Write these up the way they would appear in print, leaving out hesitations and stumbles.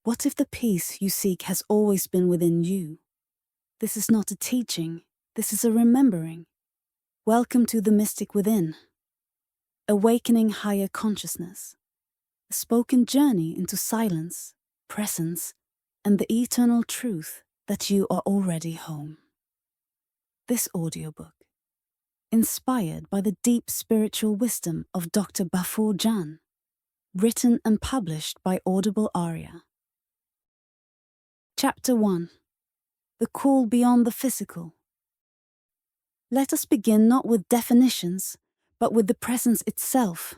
What if the peace you seek has always been within you? This is not a teaching, this is a remembering. Welcome to the mystic within. Awakening higher consciousness. A spoken journey into silence, presence, and the eternal truth that you are already home. This audiobook, inspired by the deep spiritual wisdom of Dr. Baffour Jan, written and published by Audible Aria. Chapter 1. The Call Beyond the Physical. Let us begin not with definitions, but with the presence itself.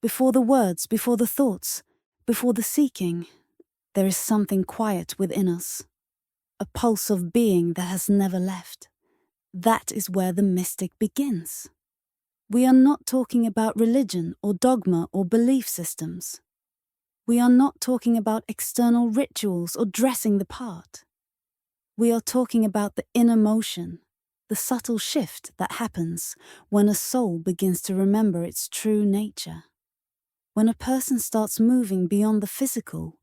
Before the words, before the thoughts, before the seeking, there is something quiet within us, a pulse of being that has never left. That is where the mystic begins. We are not talking about religion or dogma or belief systems. We are not talking about external rituals or dressing the part. We are talking about the inner motion, the subtle shift that happens when a soul begins to remember its true nature. When a person starts moving beyond the physical,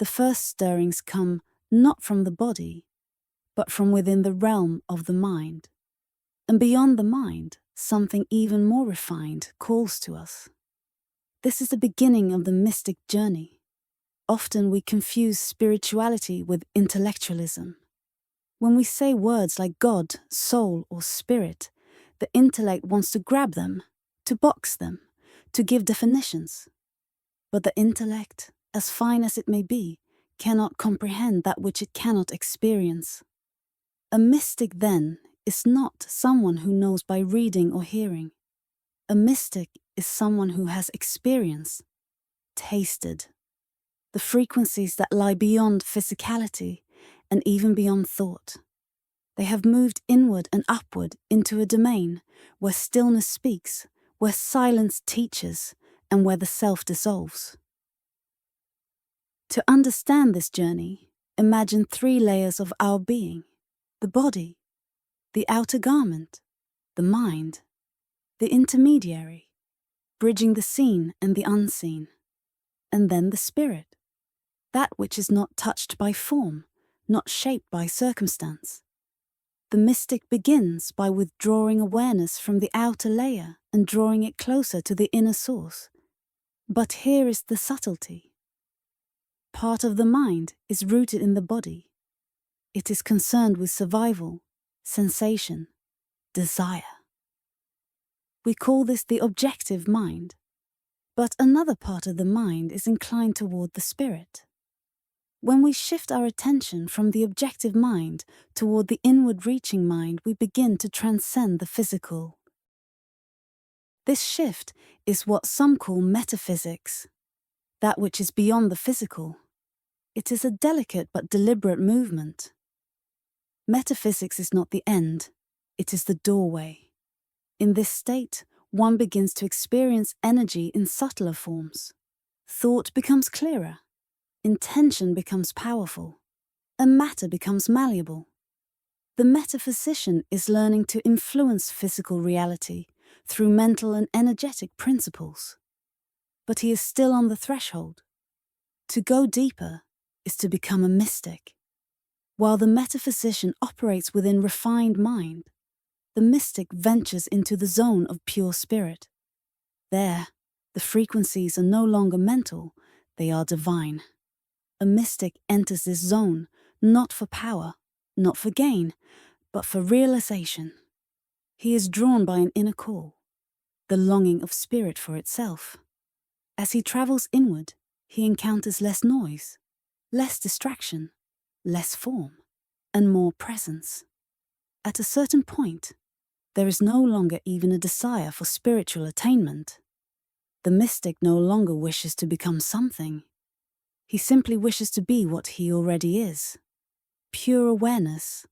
the first stirrings come not from the body, but from within the realm of the mind. And beyond the mind, something even more refined calls to us. This is the beginning of the mystic journey. Often we confuse spirituality with intellectualism. When we say words like God, soul, or spirit, the intellect wants to grab them, to box them, to give definitions. But the intellect, as fine as it may be, cannot comprehend that which it cannot experience. A mystic, then, is not someone who knows by reading or hearing. A mystic is someone who has experienced, tasted, the frequencies that lie beyond physicality and even beyond thought. They have moved inward and upward into a domain where stillness speaks, where silence teaches, and where the self dissolves. To understand this journey, imagine 3 layers of our being: the body, the outer garment, the mind, the intermediary, bridging the seen and the unseen, and then the spirit, that which is not touched by form, not shaped by circumstance. The mystic begins by withdrawing awareness from the outer layer and drawing it closer to the inner source. But here is the subtlety. Part of the mind is rooted in the body. It is concerned with survival, sensation, desire. We call this the objective mind. But another part of the mind is inclined toward the spirit. When we shift our attention from the objective mind toward the inward-reaching mind, we begin to transcend the physical. This shift is what some call metaphysics, that which is beyond the physical. It is a delicate but deliberate movement. Metaphysics is not the end, it is the doorway. In this state, one begins to experience energy in subtler forms. Thought becomes clearer. Intention becomes powerful, and matter becomes malleable. The metaphysician is learning to influence physical reality through mental and energetic principles. But he is still on the threshold. To go deeper is to become a mystic. While the metaphysician operates within refined mind, the mystic ventures into the zone of pure spirit. There, the frequencies are no longer mental, they are divine. A mystic enters this zone not for power, not for gain, but for realization. He is drawn by an inner call, the longing of spirit for itself. As he travels inward, he encounters less noise, less distraction, less form, and more presence. At a certain point, there is no longer even a desire for spiritual attainment. The mystic no longer wishes to become something. He simply wishes to be what he already is. Pure awareness.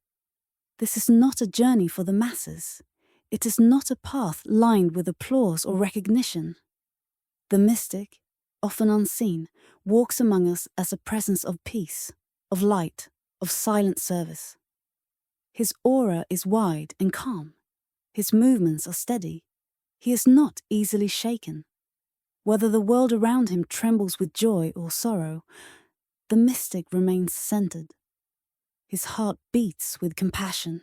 This is not a journey for the masses. It is not a path lined with applause or recognition. The mystic, often unseen, walks among us as a presence of peace, of light, of silent service. His aura is wide and calm. His movements are steady. He is not easily shaken. Whether the world around him trembles with joy or sorrow, the mystic remains centered. His heart beats with compassion,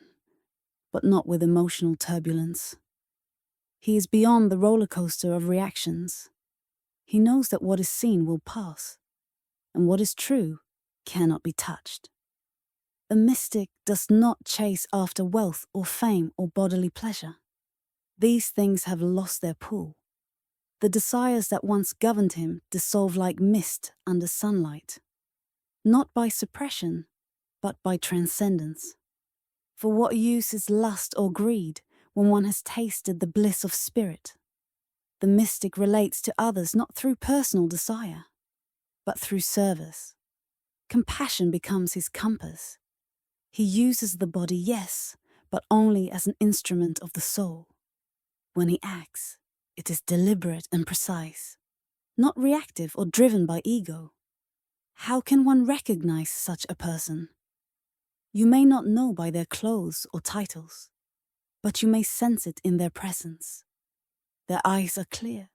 but not with emotional turbulence. He is beyond the roller coaster of reactions. He knows that what is seen will pass, and what is true cannot be touched. A mystic does not chase after wealth or fame or bodily pleasure. These things have lost their pull. The desires that once governed him dissolve like mist under sunlight, not by suppression, but by transcendence. For what use is lust or greed when one has tasted the bliss of spirit? The mystic relates to others not through personal desire, but through service. Compassion becomes his compass. He uses the body, yes, but only as an instrument of the soul. When he acts, it is deliberate and precise, not reactive or driven by ego. How can one recognize such a person? You may not know by their clothes or titles, but you may sense it in their presence. Their eyes are clear,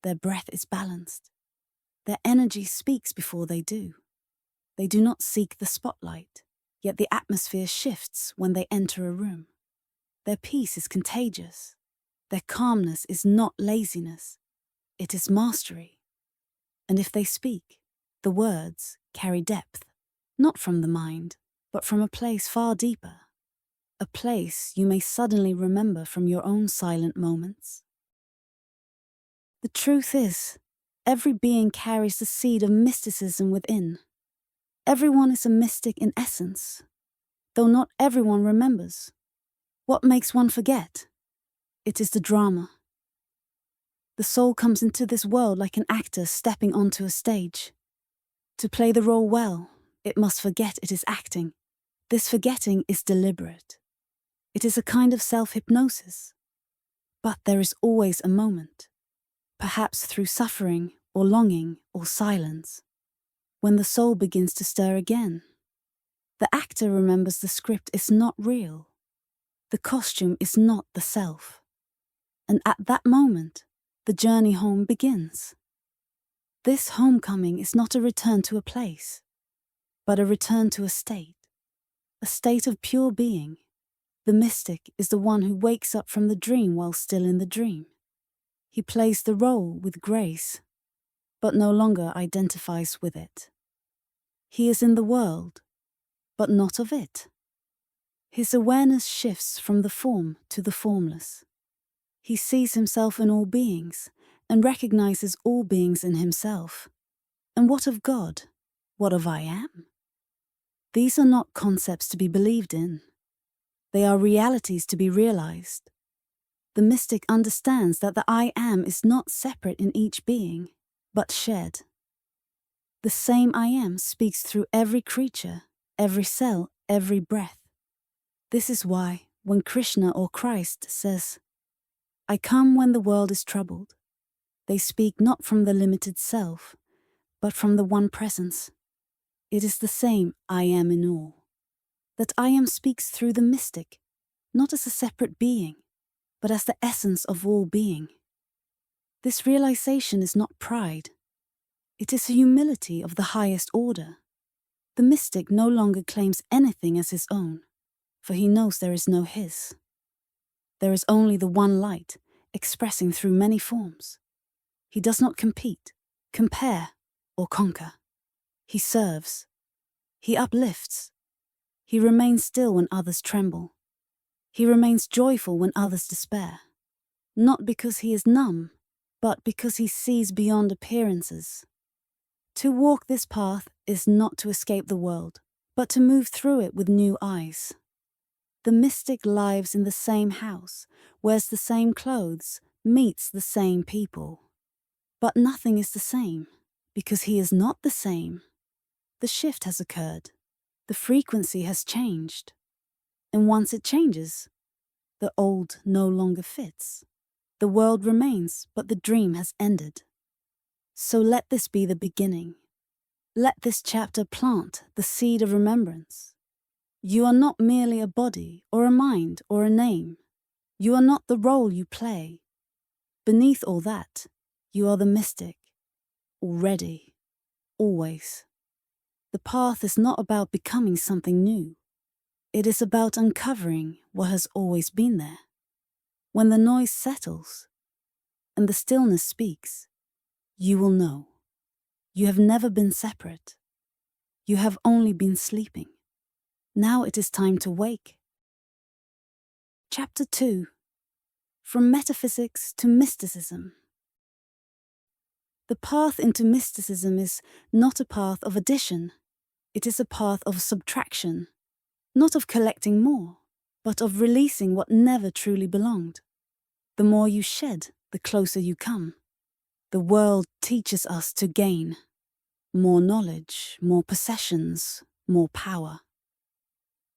their breath is balanced, their energy speaks before they do. They do not seek the spotlight, yet the atmosphere shifts when they enter a room. Their peace is contagious. Their calmness is not laziness, it is mastery. And if they speak, the words carry depth, not from the mind, but from a place far deeper, a place you may suddenly remember from your own silent moments. The truth is, every being carries the seed of mysticism within. Everyone is a mystic in essence, though not everyone remembers. What makes one forget? It is the drama. The soul comes into this world like an actor stepping onto a stage. To play the role well, it must forget it is acting. This forgetting is deliberate. It is a kind of self-hypnosis. But there is always a moment, perhaps through suffering or longing or silence, when the soul begins to stir again. The actor remembers the script is not real. The costume is not the self. And at that moment, the journey home begins. This homecoming is not a return to a place, but a return to a state of pure being. The mystic is the one who wakes up from the dream while still in the dream. He plays the role with grace, but no longer identifies with it. He is in the world, but not of it. His awareness shifts from the form to the formless. He sees himself in all beings and recognizes all beings in himself. And what of God? What of I am? These are not concepts to be believed in. They are realities to be realized. The mystic understands that the I am is not separate in each being, but shared. The same I am speaks through every creature, every cell, every breath. This is why, when Krishna or Christ says, I come when the world is troubled, they speak not from the limited self, but from the one presence. It is the same I am in all. That I am speaks through the mystic, not as a separate being, but as the essence of all being. This realization is not pride. It is a humility of the highest order. The mystic no longer claims anything as his own, for he knows there is no his. There is only the one light, expressing through many forms. He does not compete, compare, or conquer. He serves. He uplifts. He remains still when others tremble. He remains joyful when others despair. Not because he is numb, but because he sees beyond appearances. To walk this path is not to escape the world, but to move through it with new eyes. The mystic lives in the same house, wears the same clothes, meets the same people. But nothing is the same, because he is not the same. The shift has occurred. The frequency has changed. And once it changes, the old no longer fits. The world remains, but the dream has ended. So let this be the beginning. Let this chapter plant the seed of remembrance. You are not merely a body, or a mind, or a name. You are not the role you play. Beneath all that, you are the mystic, already, always. The path is not about becoming something new. It is about uncovering what has always been there. When the noise settles and the stillness speaks, you will know. You have never been separate. You have only been sleeping. Now it is time to wake. Chapter 2. From Metaphysics to Mysticism. The path into mysticism is not a path of addition. It is a path of subtraction, not of collecting more, but of releasing what never truly belonged. The more you shed, the closer you come. The world teaches us to gain more knowledge, more possessions, more power.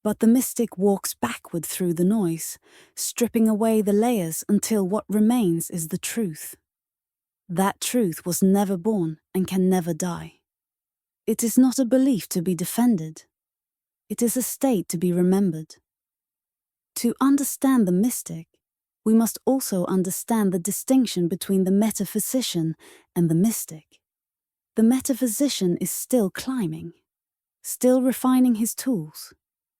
But the mystic walks backward through the noise, stripping away the layers until what remains is the truth. That truth was never born and can never die. It is not a belief to be defended. It is a state to be remembered. To understand the mystic, we must also understand the distinction between the metaphysician and the mystic. The metaphysician is still climbing, still refining his tools,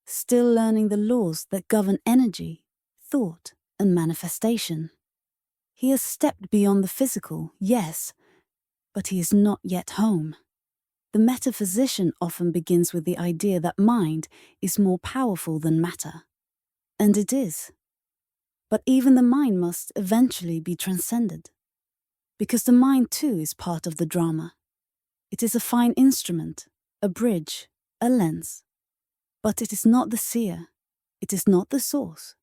still learning the laws that govern energy, thought, and manifestation. He has stepped beyond the physical, yes, but he is not yet home. The metaphysician often begins with the idea that mind is more powerful than matter. And it is. But even the mind must eventually be transcended. Because the mind too is part of the drama. It is a fine instrument, a bridge, a lens. But it is not the seer. It is not the source.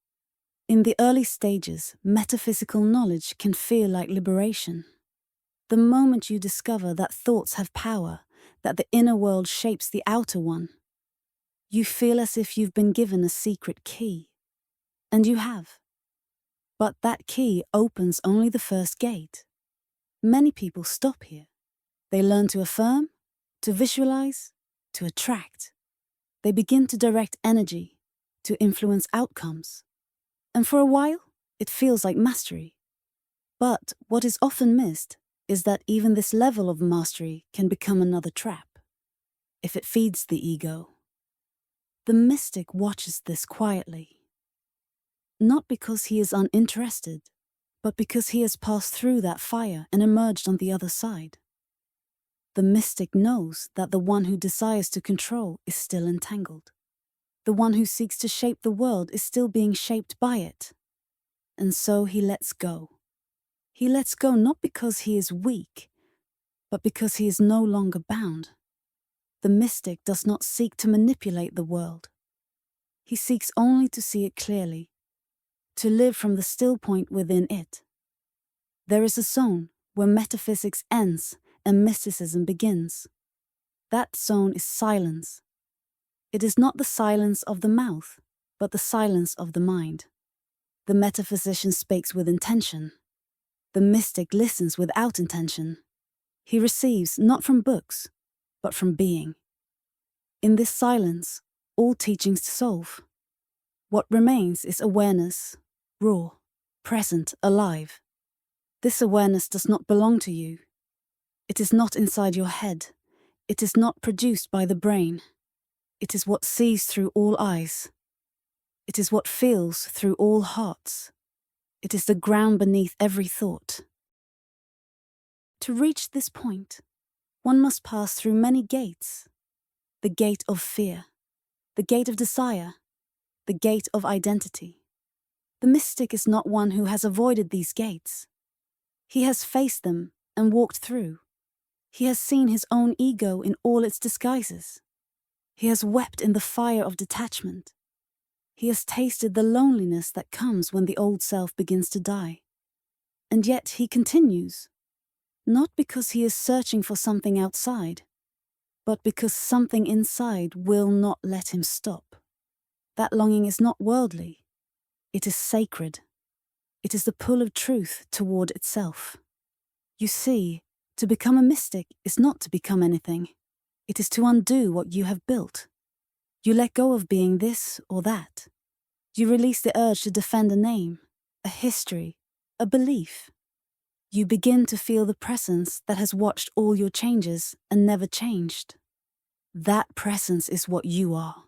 In the early stages, metaphysical knowledge can feel like liberation. The moment you discover that thoughts have power, that the inner world shapes the outer one, you feel as if you've been given a secret key. And you have. But that key opens only the first gate. Many people stop here. They learn to affirm, to visualize, to attract. They begin to direct energy, to influence outcomes. And for a while, it feels like mastery. But what is often missed is that even this level of mastery can become another trap, if it feeds the ego. The mystic watches this quietly. Not because he is uninterested, but because he has passed through that fire and emerged on the other side. The mystic knows that the one who desires to control is still entangled. The one who seeks to shape the world is still being shaped by it. And so he lets go. He lets go not because he is weak, but because he is no longer bound. The mystic does not seek to manipulate the world. He seeks only to see it clearly, to live from the still point within it. There is a zone where metaphysics ends and mysticism begins. That zone is silence. It is not the silence of the mouth, but the silence of the mind. The metaphysician speaks with intention. The mystic listens without intention. He receives not from books, but from being. In this silence, all teachings dissolve. What remains is awareness, raw, present, alive. This awareness does not belong to you. It is not inside your head. It is not produced by the brain. It is what sees through all eyes. It is what feels through all hearts. It is the ground beneath every thought. To reach this point, one must pass through many gates. The gate of fear, the gate of desire, the gate of identity. The mystic is not one who has avoided these gates. He has faced them and walked through. He has seen his own ego in all its disguises. He has wept in the fire of detachment. He has tasted the loneliness that comes when the old self begins to die. And yet he continues, not because he is searching for something outside, but because something inside will not let him stop. That longing is not worldly. It is sacred. It is the pull of truth toward itself. You see, to become a mystic is not to become anything. It is to undo what you have built. You let go of being this or that. You release the urge to defend a name, a history, a belief. You begin to feel the presence that has watched all your changes and never changed. That presence is what you are.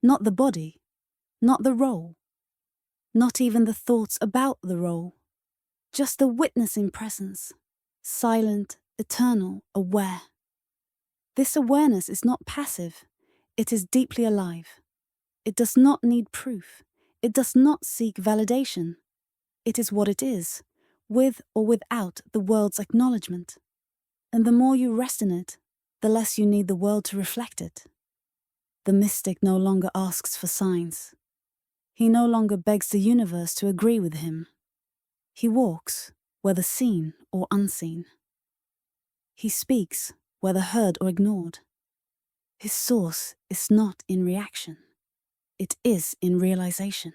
Not the body, not the role, not even the thoughts about the role. Just the witnessing presence, silent, eternal, aware. This awareness is not passive, it is deeply alive. It does not need proof, it does not seek validation. It is what it is, with or without the world's acknowledgement. And the more you rest in it, the less you need the world to reflect it. The mystic no longer asks for signs. He no longer begs the universe to agree with him. He walks, whether seen or unseen. He speaks, whether heard or ignored. His source is not in reaction. It is in realization.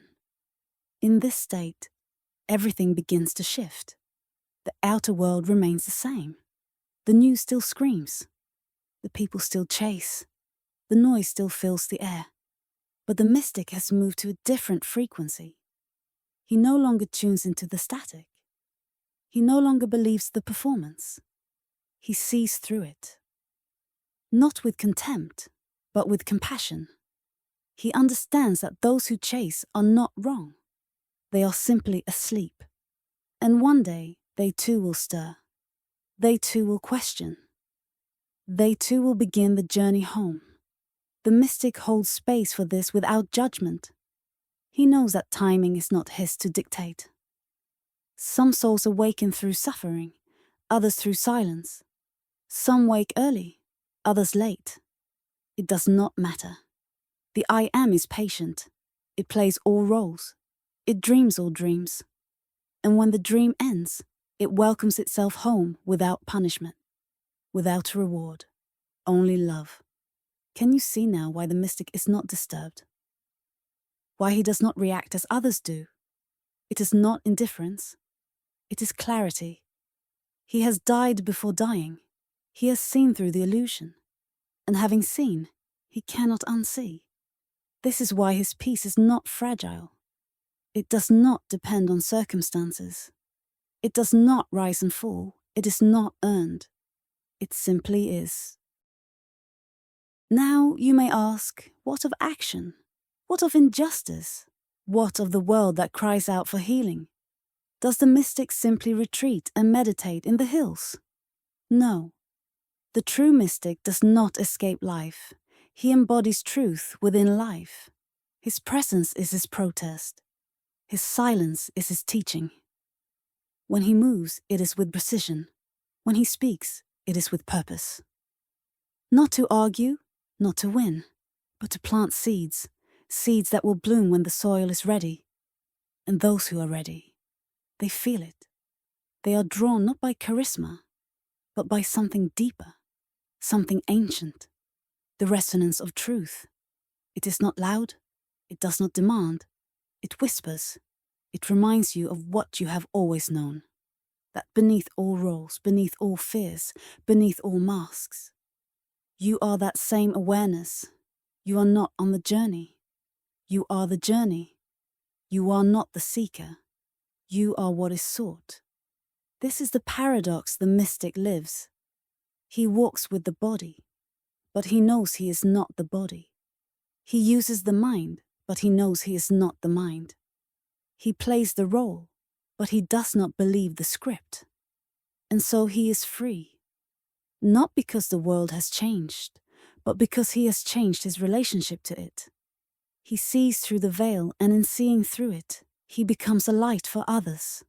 In this state, everything begins to shift. The outer world remains the same. The news still screams. The people still chase. The noise still fills the air. But the mystic has moved to a different frequency. He no longer tunes into the static. He no longer believes the performance. He sees through it. Not with contempt, but with compassion. He understands that those who chase are not wrong. They are simply asleep. And one day, they too will stir. They too will question. They too will begin the journey home. The mystic holds space for this without judgment. He knows that timing is not his to dictate. Some souls awaken through suffering, others through silence. Some wake early, others late. It does not matter. The I Am is patient. It plays all roles. It dreams all dreams. And when the dream ends, it welcomes itself home without punishment, without a reward, only love. Can you see now why the mystic is not disturbed? Why he does not react as others do? It is not indifference. It is clarity. He has died before dying. He has seen through the illusion. And having seen, he cannot unsee. This is why his peace is not fragile. It does not depend on circumstances. It does not rise and fall. It is not earned. It simply is. Now you may ask, what of action? What of injustice? What of the world that cries out for healing? Does the mystic simply retreat and meditate in the hills? No. The true mystic does not escape life. He embodies truth within life. His presence is his protest. His silence is his teaching. When he moves, it is with precision. When he speaks, it is with purpose. Not to argue, not to win, but to plant seeds, seeds that will bloom when the soil is ready. And those who are ready, they feel it. They are drawn not by charisma, but by something deeper, something ancient, the resonance of truth. It is not loud, it does not demand, it whispers. It reminds you of what you have always known, that beneath all roles, beneath all fears, beneath all masks, you are that same awareness. You are not on the journey. You are the journey. You are not the seeker. You are what is sought. This is the paradox the mystic lives. He walks with the body, but he knows he is not the body. He uses the mind, but he knows he is not the mind. He plays the role, but he does not believe the script. And so he is free. Not because the world has changed, but because he has changed his relationship to it. He sees through the veil, and in seeing through it, he becomes a light for others.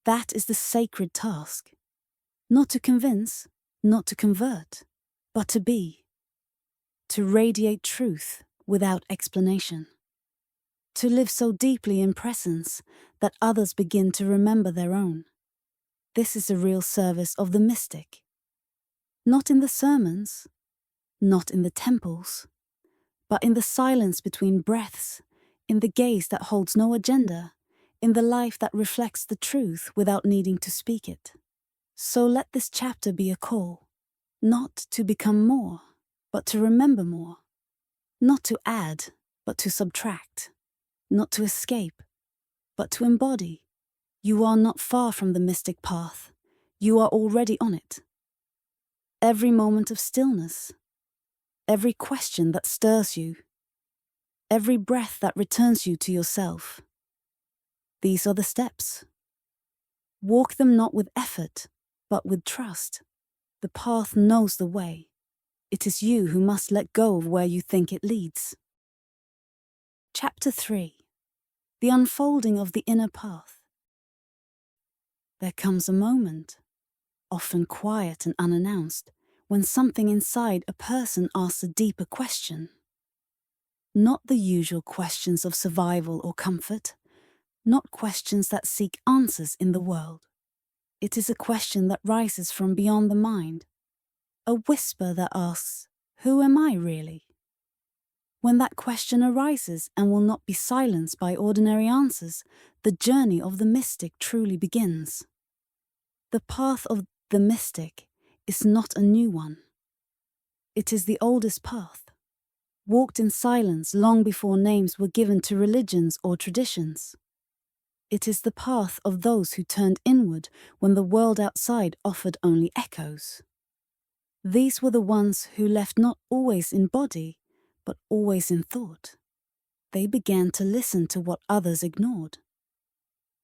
That is the sacred task. Not to convince, not to convert, but to be. To radiate truth without explanation. To live so deeply in presence that others begin to remember their own. This is the real service of the mystic. Not in the sermons, not in the temples, but in the silence between breaths, in the gaze that holds no agenda, in the life that reflects the truth without needing to speak it. So let this chapter be a call, not to become more, but to remember more, not to add, but to subtract, not to escape, but to embody. You are not far from the mystic path. You are already on it. Every moment of stillness, every question that stirs you, every breath that returns you to yourself. These are the steps. Walk them not with effort, but with trust. The path knows the way. It is you who must let go of where you think it leads. Chapter 3. The unfolding of the inner path. There comes a moment, often quiet and unannounced, when something inside a person asks a deeper question. Not the usual questions of survival or comfort, not questions that seek answers in the world. It is a question that rises from beyond the mind, a whisper that asks, "Who am I really?" When that question arises and will not be silenced by ordinary answers, the journey of the mystic truly begins. The path of the mystic is not a new one. It is the oldest path, walked in silence long before names were given to religions or traditions. It is the path of those who turned inward when the world outside offered only echoes. These were the ones who left not always in body, but always in thought. They began to listen to what others ignored.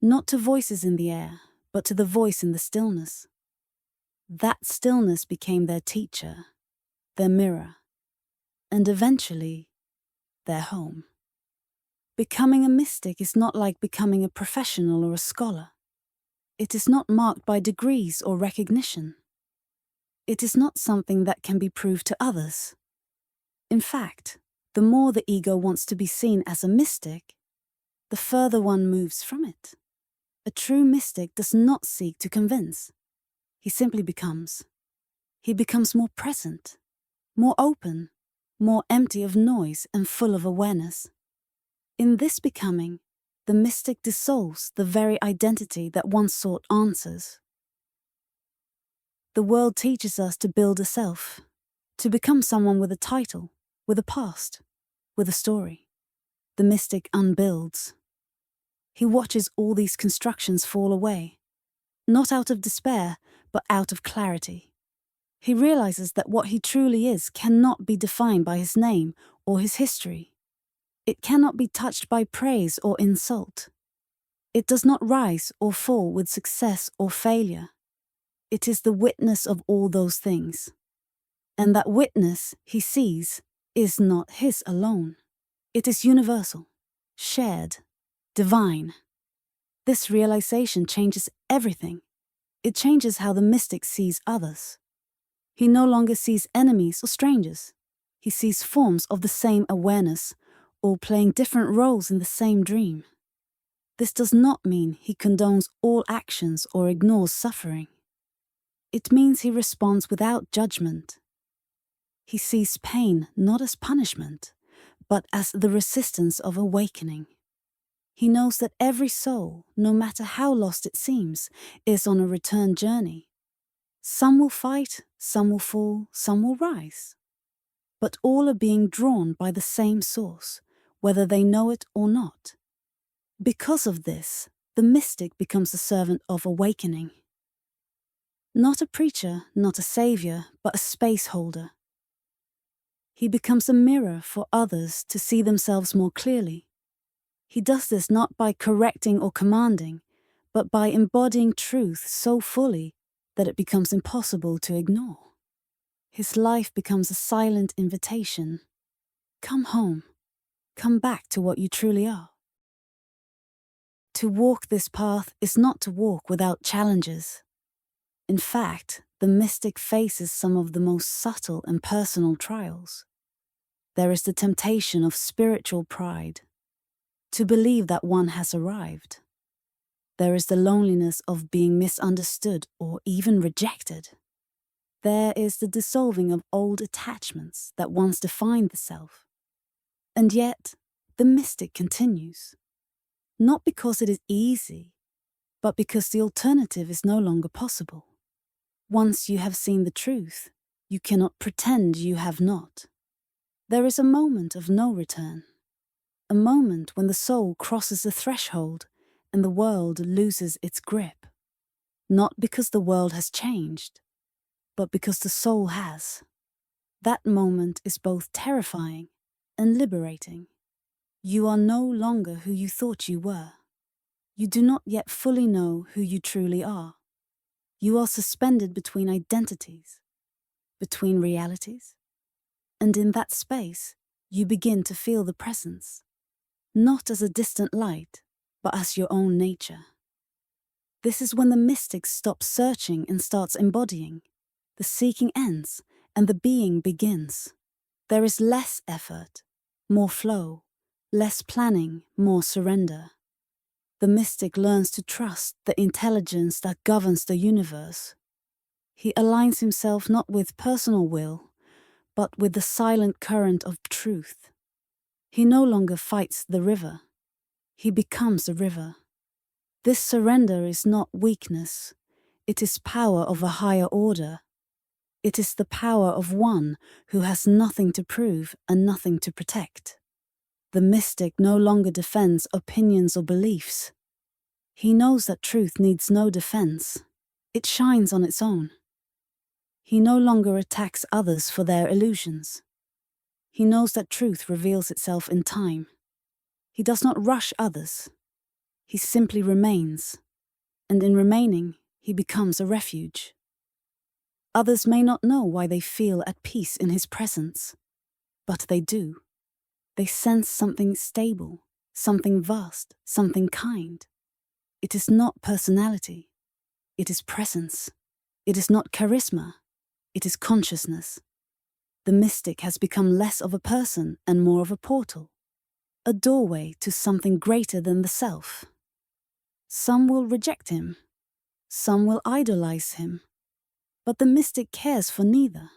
Not to voices in the air, but to the voice in the stillness. That stillness became their teacher, their mirror, and eventually, their home. Becoming a mystic is not like becoming a professional or a scholar. It is not marked by degrees or recognition. It is not something that can be proved to others. In fact, the more the ego wants to be seen as a mystic, the further one moves from it. A true mystic does not seek to convince. He simply becomes. He becomes more present, more open, more empty of noise and full of awareness. In this becoming, the mystic dissolves the very identity that once sought answers. The world teaches us to build a self, to become someone with a title, with a past, with a story. The mystic unbuilds. He watches all these constructions fall away, not out of despair, but out of clarity. He realizes that what he truly is cannot be defined by his name or his history. It cannot be touched by praise or insult. It does not rise or fall with success or failure. It is the witness of all those things. And that witness he sees is not his alone. It is universal, shared, divine. This realization changes everything. It changes how the mystic sees others. He no longer sees enemies or strangers. He sees forms of the same awareness, all playing different roles in the same dream. This does not mean he condones all actions or ignores suffering. It means he responds without judgment. He sees pain not as punishment, but as the resistance of awakening. He knows that every soul, no matter how lost it seems, is on a return journey. Some will fight, some will fall, some will rise. But all are being drawn by the same source, whether they know it or not. Because of this, the mystic becomes a servant of awakening. Not a preacher, not a savior, but a space holder. He becomes a mirror for others to see themselves more clearly. He does this not by correcting or commanding, but by embodying truth so fully that it becomes impossible to ignore. His life becomes a silent invitation. Come home. Come back to what you truly are. To walk this path is not to walk without challenges. In fact, the mystic faces some of the most subtle and personal trials. There is the temptation of spiritual pride, to believe that one has arrived. There is the loneliness of being misunderstood or even rejected. There is the dissolving of old attachments that once defined the self. And yet, the mystic continues. Not because it is easy, but because the alternative is no longer possible. Once you have seen the truth, you cannot pretend you have not. There is a moment of no return. A moment when the soul crosses the threshold and the world loses its grip. Not because the world has changed, but because the soul has. That moment is both terrifying and liberating. You are no longer who you thought you were. You do not yet fully know who you truly are. You are suspended between identities, between realities, and in that space, you begin to feel the presence, not as a distant light, but as your own nature. This is when the mystic stops searching and starts embodying. The seeking ends, and the being begins. There is less effort, more flow, less planning, more surrender. The mystic learns to trust the intelligence that governs the universe. He aligns himself not with personal will, but with the silent current of truth. He no longer fights the river. He becomes the river. This surrender is not weakness. It is power of a higher order. It is the power of one who has nothing to prove and nothing to protect. The mystic no longer defends opinions or beliefs. He knows that truth needs no defense. It shines on its own. He no longer attacks others for their illusions. He knows that truth reveals itself in time. He does not rush others. He simply remains, and in remaining, he becomes a refuge. Others may not know why they feel at peace in his presence, but they do. They sense something stable, something vast, something kind. It is not personality. It is presence. It is not charisma. It is consciousness. The mystic has become less of a person and more of a portal, a doorway to something greater than the self. Some will reject him. Some will idolize him. But the mystic cares for neither.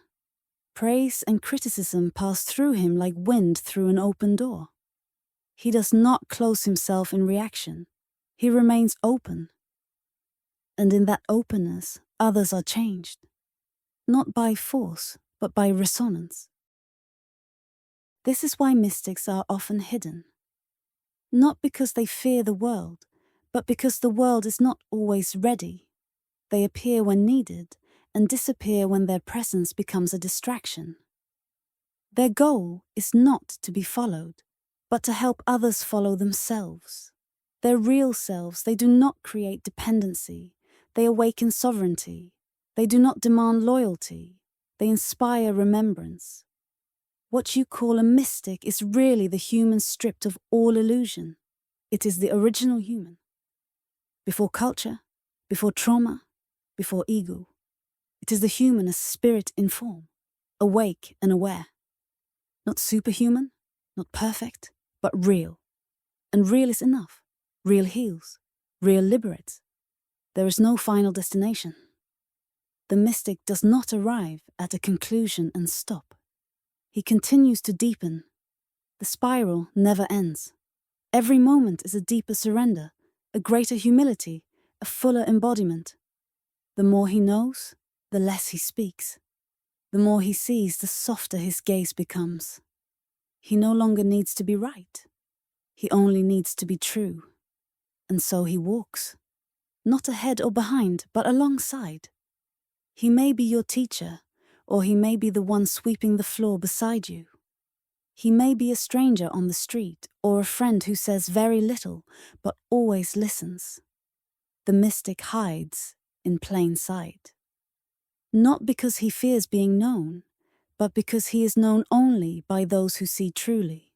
Praise and criticism pass through him like wind through an open door. He does not close himself in reaction. He remains open. And in that openness, others are changed. Not by force, but by resonance. This is why mystics are often hidden. Not because they fear the world, but because the world is not always ready. They appear when needed and disappear when their presence becomes a distraction. Their goal is not to be followed, but to help others follow themselves. Their real selves, they do not create dependency. They awaken sovereignty. They do not demand loyalty. They inspire remembrance. What you call a mystic is really the human stripped of all illusion. It is the original human. Before culture, before trauma, before ego. It is the human as spirit in form, awake and aware. Not superhuman, not perfect, but real. And real is enough. Real heals. Real liberates. There is no final destination. The mystic does not arrive at a conclusion and stop. He continues to deepen. The spiral never ends. Every moment is a deeper surrender, a greater humility, a fuller embodiment. The more he knows, the less he speaks. The more he sees, the softer his gaze becomes. He no longer needs to be right. He only needs to be true. And so he walks. Not ahead or behind, but alongside. He may be your teacher, or he may be the one sweeping the floor beside you. He may be a stranger on the street, or a friend who says very little, but always listens. The mystic hides in plain sight. Not because he fears being known, but because he is known only by those who see truly.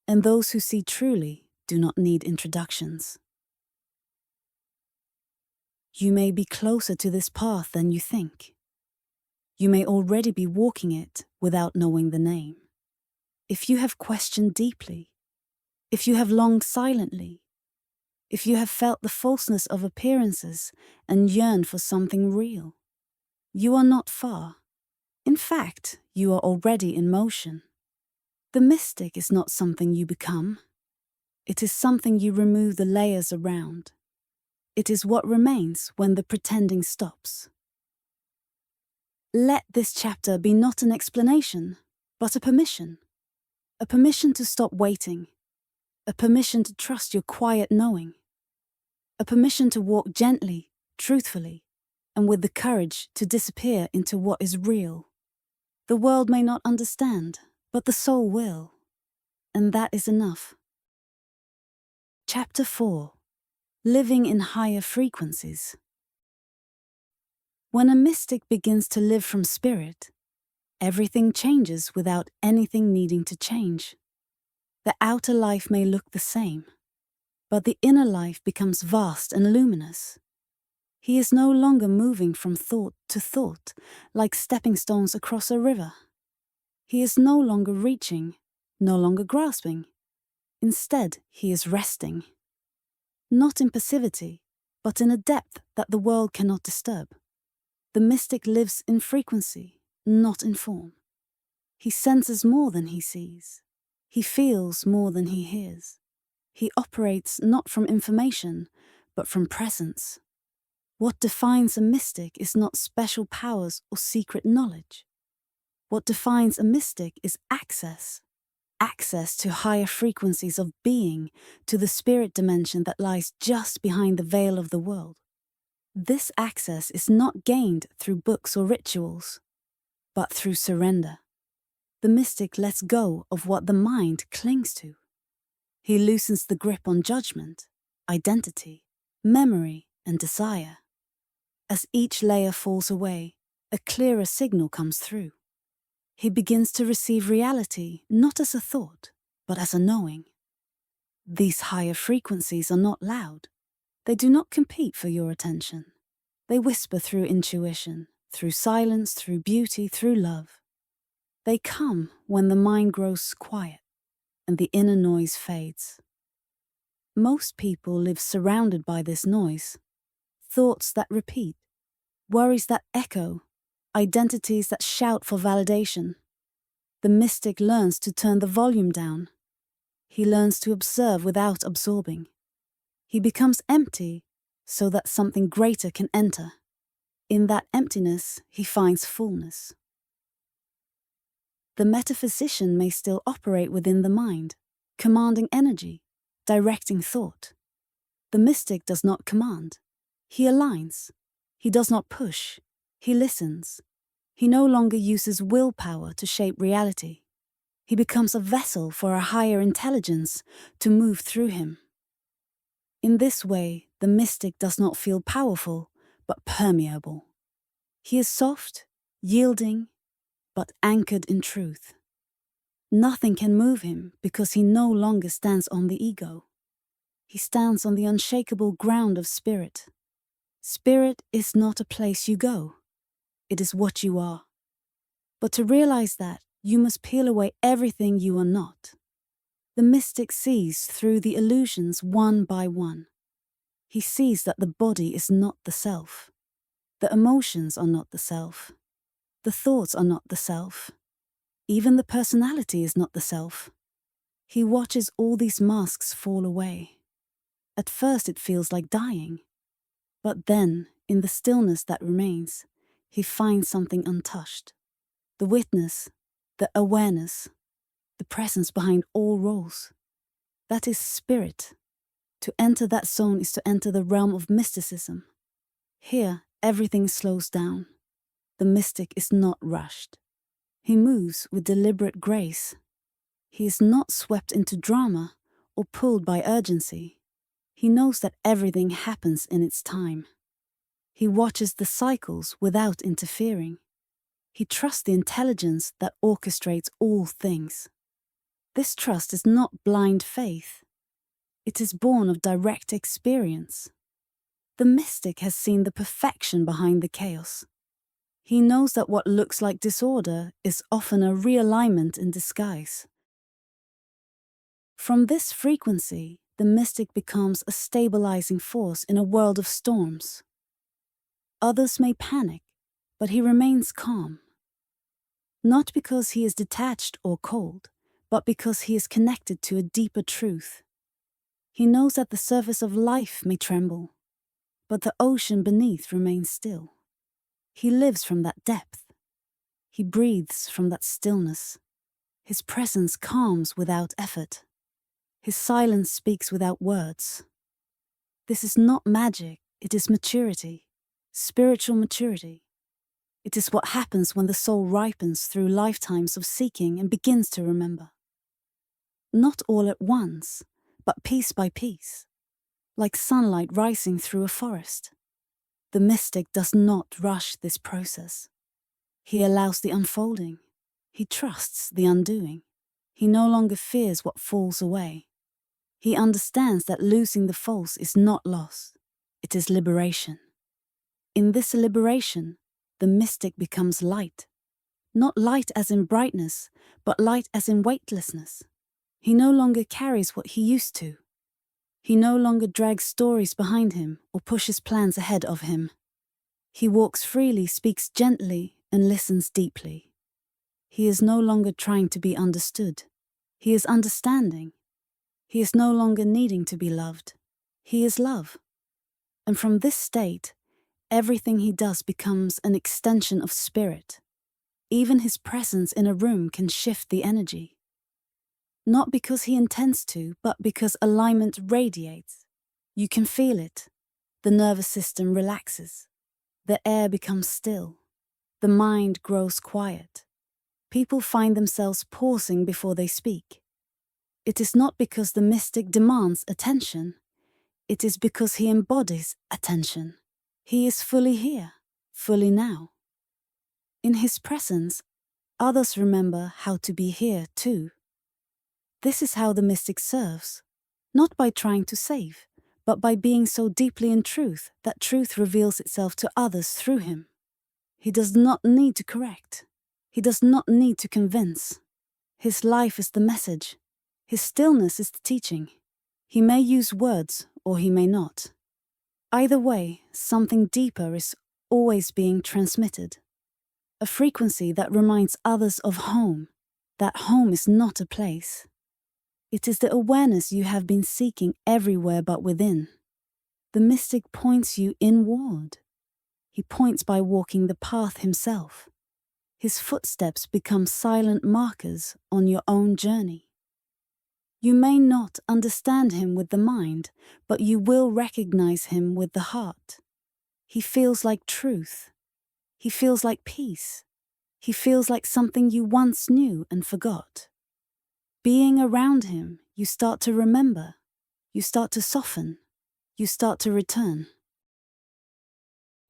And those who see truly do not need introductions. You may be closer to this path than you think. You may already be walking it without knowing the name. If you have questioned deeply, if you have longed silently, if you have felt the falseness of appearances and yearned for something real, you are not far. In fact, you are already in motion. The mystic is not something you become. It is something you remove the layers around. It is what remains when the pretending stops. Let this chapter be not an explanation, but a permission. A permission to stop waiting. A permission to trust your quiet knowing. A permission to walk gently, truthfully, and with the courage to disappear into what is real. The world may not understand, but the soul will, and that is enough. Chapter 4. Living in higher frequencies. When a mystic begins to live from spirit, everything changes without anything needing to change. The outer life may look the same, but the inner life becomes vast and luminous. He is no longer moving from thought to thought, like stepping stones across a river. He is no longer reaching, no longer grasping. Instead, he is resting. Not in passivity, but in a depth that the world cannot disturb. The mystic lives in frequency, not in form. He senses more than he sees. He feels more than he hears. He operates not from information, but from presence. What defines a mystic is not special powers or secret knowledge. What defines a mystic is access. Access to higher frequencies of being, to the spirit dimension that lies just behind the veil of the world. This access is not gained through books or rituals, but through surrender. The mystic lets go of what the mind clings to. He loosens the grip on judgment, identity, memory, and desire. As each layer falls away, a clearer signal comes through. He begins to receive reality not as a thought, but as a knowing. These higher frequencies are not loud. They do not compete for your attention. They whisper through intuition, through silence, through beauty, through love. They come when the mind grows quiet and the inner noise fades. Most people live surrounded by this noise. Thoughts that repeat, worries that echo, identities that shout for validation. The mystic learns to turn the volume down. He learns to observe without absorbing. He becomes empty so that something greater can enter. In that emptiness, he finds fullness. The metaphysician may still operate within the mind, commanding energy, directing thought. The mystic does not command. He aligns. He does not push. He listens. He no longer uses willpower to shape reality. He becomes a vessel for a higher intelligence to move through him. In this way, the mystic does not feel powerful, but permeable. He is soft, yielding, but anchored in truth. Nothing can move him because he no longer stands on the ego. He stands on the unshakable ground of spirit. Spirit is not a place you go. It is what you are. But to realize that, you must peel away everything you are not. The mystic sees through the illusions one by one. He sees that the body is not the self. The emotions are not the self. The thoughts are not the self. Even the personality is not the self. He watches all these masks fall away. At first it feels like dying. But then, in the stillness that remains, he finds something untouched. The witness, the awareness, the presence behind all roles. That is spirit. To enter that zone is to enter the realm of mysticism. Here, everything slows down. The mystic is not rushed. He moves with deliberate grace. He is not swept into drama or pulled by urgency. He knows that everything happens in its time. He watches the cycles without interfering. He trusts the intelligence that orchestrates all things. This trust is not blind faith. It is born of direct experience. The mystic has seen the perfection behind the chaos. He knows that what looks like disorder is often a realignment in disguise. From this frequency, the mystic becomes a stabilizing force in a world of storms. Others may panic, but he remains calm. Not because he is detached or cold, but because he is connected to a deeper truth. He knows that the surface of life may tremble, but the ocean beneath remains still. He lives from that depth. He breathes from that stillness. His presence calms without effort. His silence speaks without words. This is not magic, it is maturity, spiritual maturity. It is what happens when the soul ripens through lifetimes of seeking and begins to remember. Not all at once, but piece by piece, like sunlight rising through a forest. The mystic does not rush this process. He allows the unfolding. He trusts the undoing. He no longer fears what falls away. He understands that losing the false is not loss. It is liberation. In this liberation, the mystic becomes light. Not light as in brightness, but light as in weightlessness. He no longer carries what he used to. He no longer drags stories behind him or pushes plans ahead of him. He walks freely, speaks gently, and listens deeply. He is no longer trying to be understood. He is understanding. He is no longer needing to be loved. He is love. And from this state, everything he does becomes an extension of spirit. Even his presence in a room can shift the energy. Not because he intends to, but because alignment radiates. You can feel it. The nervous system relaxes. The air becomes still. The mind grows quiet. People find themselves pausing before they speak. It is not because the mystic demands attention. It is because he embodies attention. He is fully here, fully now. In his presence, others remember how to be here too. This is how the mystic serves, not by trying to save, but by being so deeply in truth that truth reveals itself to others through him. He does not need to correct. He does not need to convince. His life is the message. His stillness is the teaching. He may use words or he may not. Either way, something deeper is always being transmitted. A frequency that reminds others of home, that home is not a place. It is the awareness you have been seeking everywhere but within. The mystic points you inward. He points by walking the path himself. His footsteps become silent markers on your own journey. You may not understand him with the mind, but you will recognize him with the heart. He feels like truth. He feels like peace. He feels like something you once knew and forgot. Being around him, you start to remember. You start to soften. You start to return.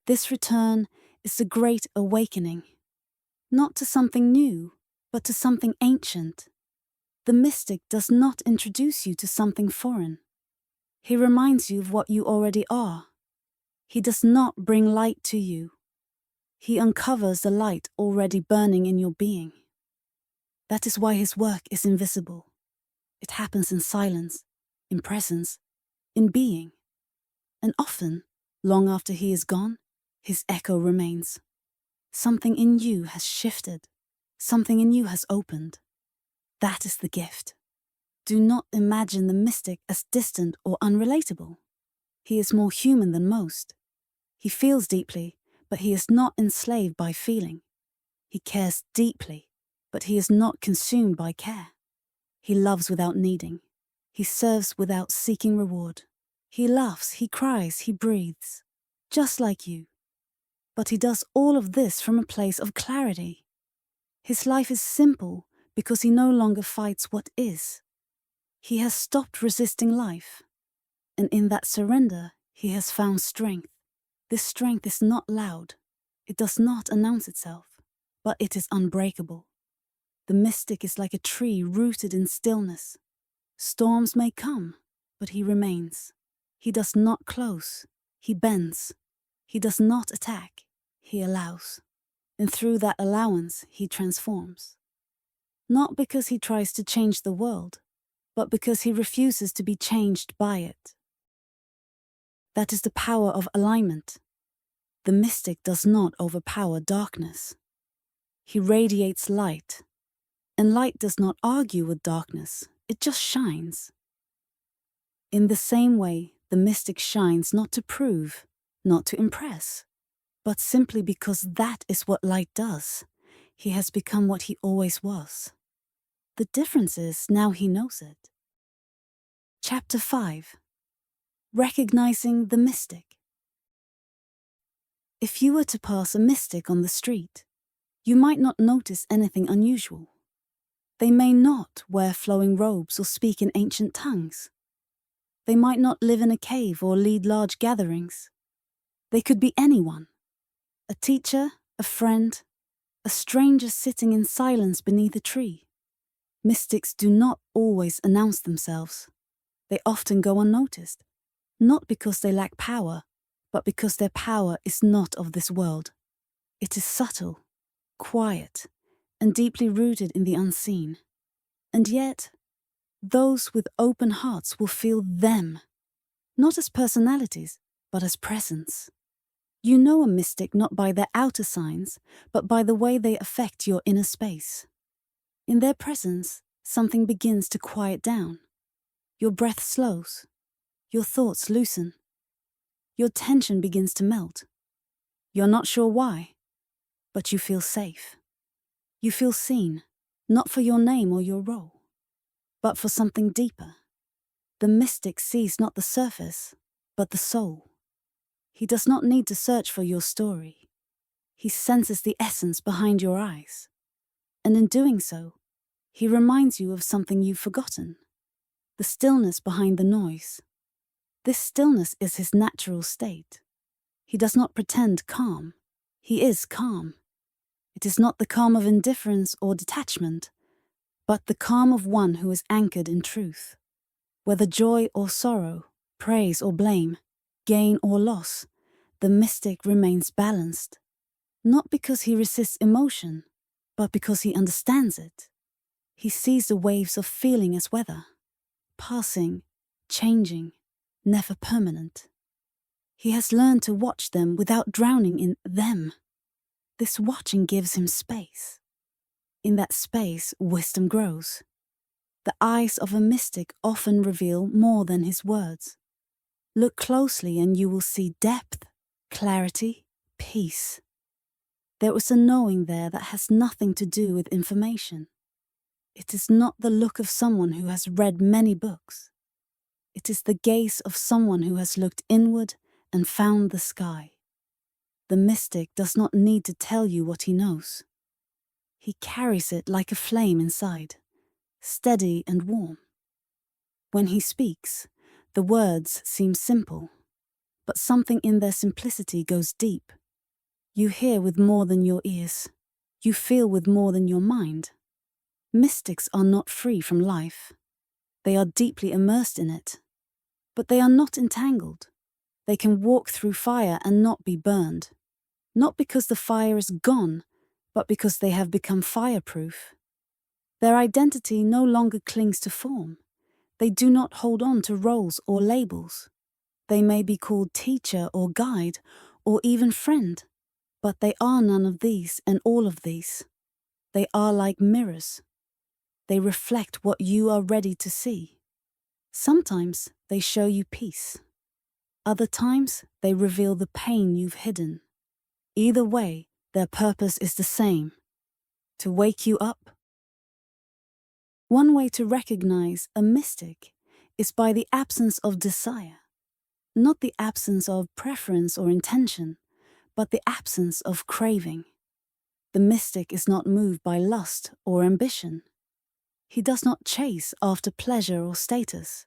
This return is the great awakening. Not to something new, but to something ancient. The mystic does not introduce you to something foreign. He reminds you of what you already are. He does not bring light to you. He uncovers the light already burning in your being. That is why his work is invisible. It happens in silence, in presence, in being. And often, long after he is gone, his echo remains. Something in you has shifted. Something in you has opened. That is the gift. Do not imagine the mystic as distant or unrelatable. He is more human than most. He feels deeply, but he is not enslaved by feeling. He cares deeply, but he is not consumed by care. He loves without needing. He serves without seeking reward. He laughs, he cries, he breathes, just like you. But he does all of this from a place of clarity. His life is simple because he no longer fights what is. He has stopped resisting life, and in that surrender, he has found strength. This strength is not loud. It does not announce itself, but it is unbreakable. The mystic is like a tree rooted in stillness. Storms may come, but he remains. He does not close. He bends. He does not attack. He allows. And through that allowance, he transforms. Not because he tries to change the world, but because he refuses to be changed by it. That is the power of alignment. The mystic does not overpower darkness. He radiates light, and light does not argue with darkness, it just shines. In the same way, the mystic shines not to prove, not to impress, but simply because that is what light does. He has become what he always was. The difference is now he knows it. Chapter 5. Recognizing the mystic. If you were to pass a mystic on the street, you might not notice anything unusual. They may not wear flowing robes or speak in ancient tongues. They might not live in a cave or lead large gatherings. They could be anyone. A teacher, a friend, a stranger sitting in silence beneath a tree. Mystics do not always announce themselves. They often go unnoticed, not because they lack power, but because their power is not of this world. It is subtle, quiet, and deeply rooted in the unseen. And yet, those with open hearts will feel them, not as personalities, but as presence. You know a mystic not by their outer signs, but by the way they affect your inner space. In their presence, something begins to quiet down. Your breath slows. Your thoughts loosen. Your tension begins to melt. You're not sure why, but you feel safe. You feel seen, not for your name or your role, but for something deeper. The mystic sees not the surface, but the soul. He does not need to search for your story. He senses the essence behind your eyes. And in doing so, he reminds you of something you've forgotten. The stillness behind the noise. This stillness is his natural state. He does not pretend calm. He is calm. It is not the calm of indifference or detachment, but the calm of one who is anchored in truth. Whether joy or sorrow, praise or blame, gain or loss, the mystic remains balanced, not because he resists emotion, but because he understands it. He sees the waves of feeling as weather, passing, changing, never permanent. He has learned to watch them without drowning in them. This watching gives him space. In that space, wisdom grows. The eyes of a mystic often reveal more than his words. Look closely and you will see depth, clarity, peace. There is a knowing there that has nothing to do with information. It is not the look of someone who has read many books. It is the gaze of someone who has looked inward and found the sky. The mystic does not need to tell you what he knows. He carries it like a flame inside, steady and warm. When he speaks, the words seem simple, but something in their simplicity goes deep. You hear with more than your ears. You feel with more than your mind. Mystics are not free from life. They are deeply immersed in it. But they are not entangled. They can walk through fire and not be burned. Not because the fire is gone, but because they have become fireproof. Their identity no longer clings to form. They do not hold on to roles or labels. They may be called teacher or guide or even friend, but they are none of these and all of these. They are like mirrors. They reflect what you are ready to see. Sometimes they show you peace. Other times they reveal the pain you've hidden. Either way, their purpose is the same: to wake you up. One way to recognize a mystic is by the absence of desire. Not the absence of preference or intention, but the absence of craving. The mystic is not moved by lust or ambition. He does not chase after pleasure or status.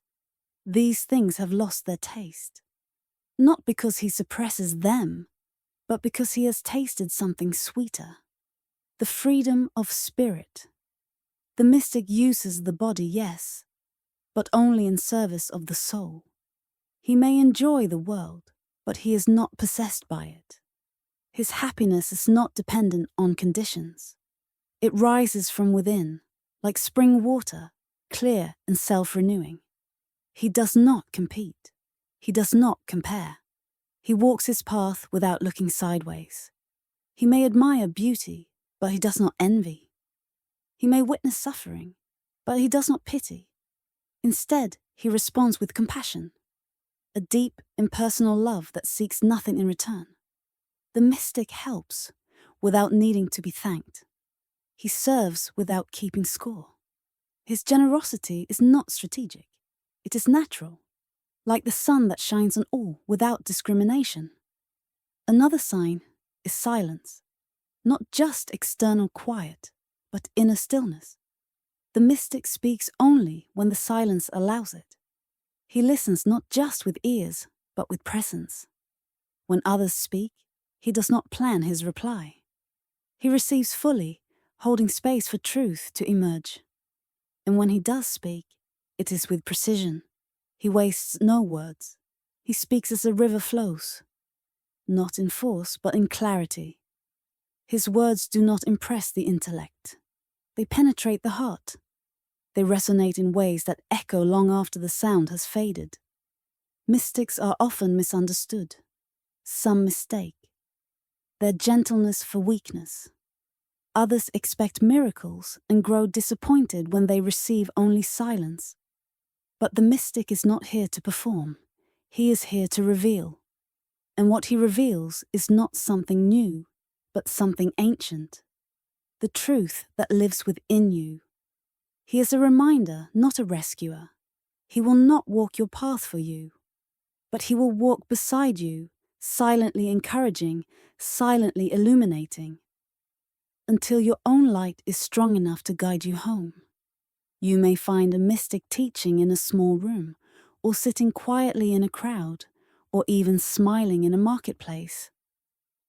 These things have lost their taste. Not because he suppresses them, but because he has tasted something sweeter. The freedom of spirit. The mystic uses the body, yes, but only in service of the soul. He may enjoy the world, but he is not possessed by it. His happiness is not dependent on conditions. It rises from within, like spring water, clear and self-renewing. He does not compete. He does not compare. He walks his path without looking sideways. He may admire beauty, but he does not envy. He may witness suffering, but he does not pity. Instead, he responds with compassion, a deep, impersonal love that seeks nothing in return. The mystic helps without needing to be thanked. He serves without keeping score. His generosity is not strategic. It is natural, like the sun that shines on all without discrimination. Another sign is silence, not just external quiet, but inner stillness. The mystic speaks only when the silence allows it. He listens not just with ears, but with presence. When others speak, he does not plan his reply. He receives fully, holding space for truth to emerge. And when he does speak, it is with precision. He wastes no words. He speaks as a river flows, not in force, but in clarity. His words do not impress the intellect. They penetrate the heart. They resonate in ways that echo long after the sound has faded. Mystics are often misunderstood. Some mistake their gentleness for weakness. Others expect miracles and grow disappointed when they receive only silence. But the mystic is not here to perform. He is here to reveal. And what he reveals is not something new, but something ancient. The truth that lives within you. He is a reminder, not a rescuer. He will not walk your path for you, but he will walk beside you, silently encouraging, silently illuminating, until your own light is strong enough to guide you home. You may find a mystic teaching in a small room, or sitting quietly in a crowd, or even smiling in a marketplace.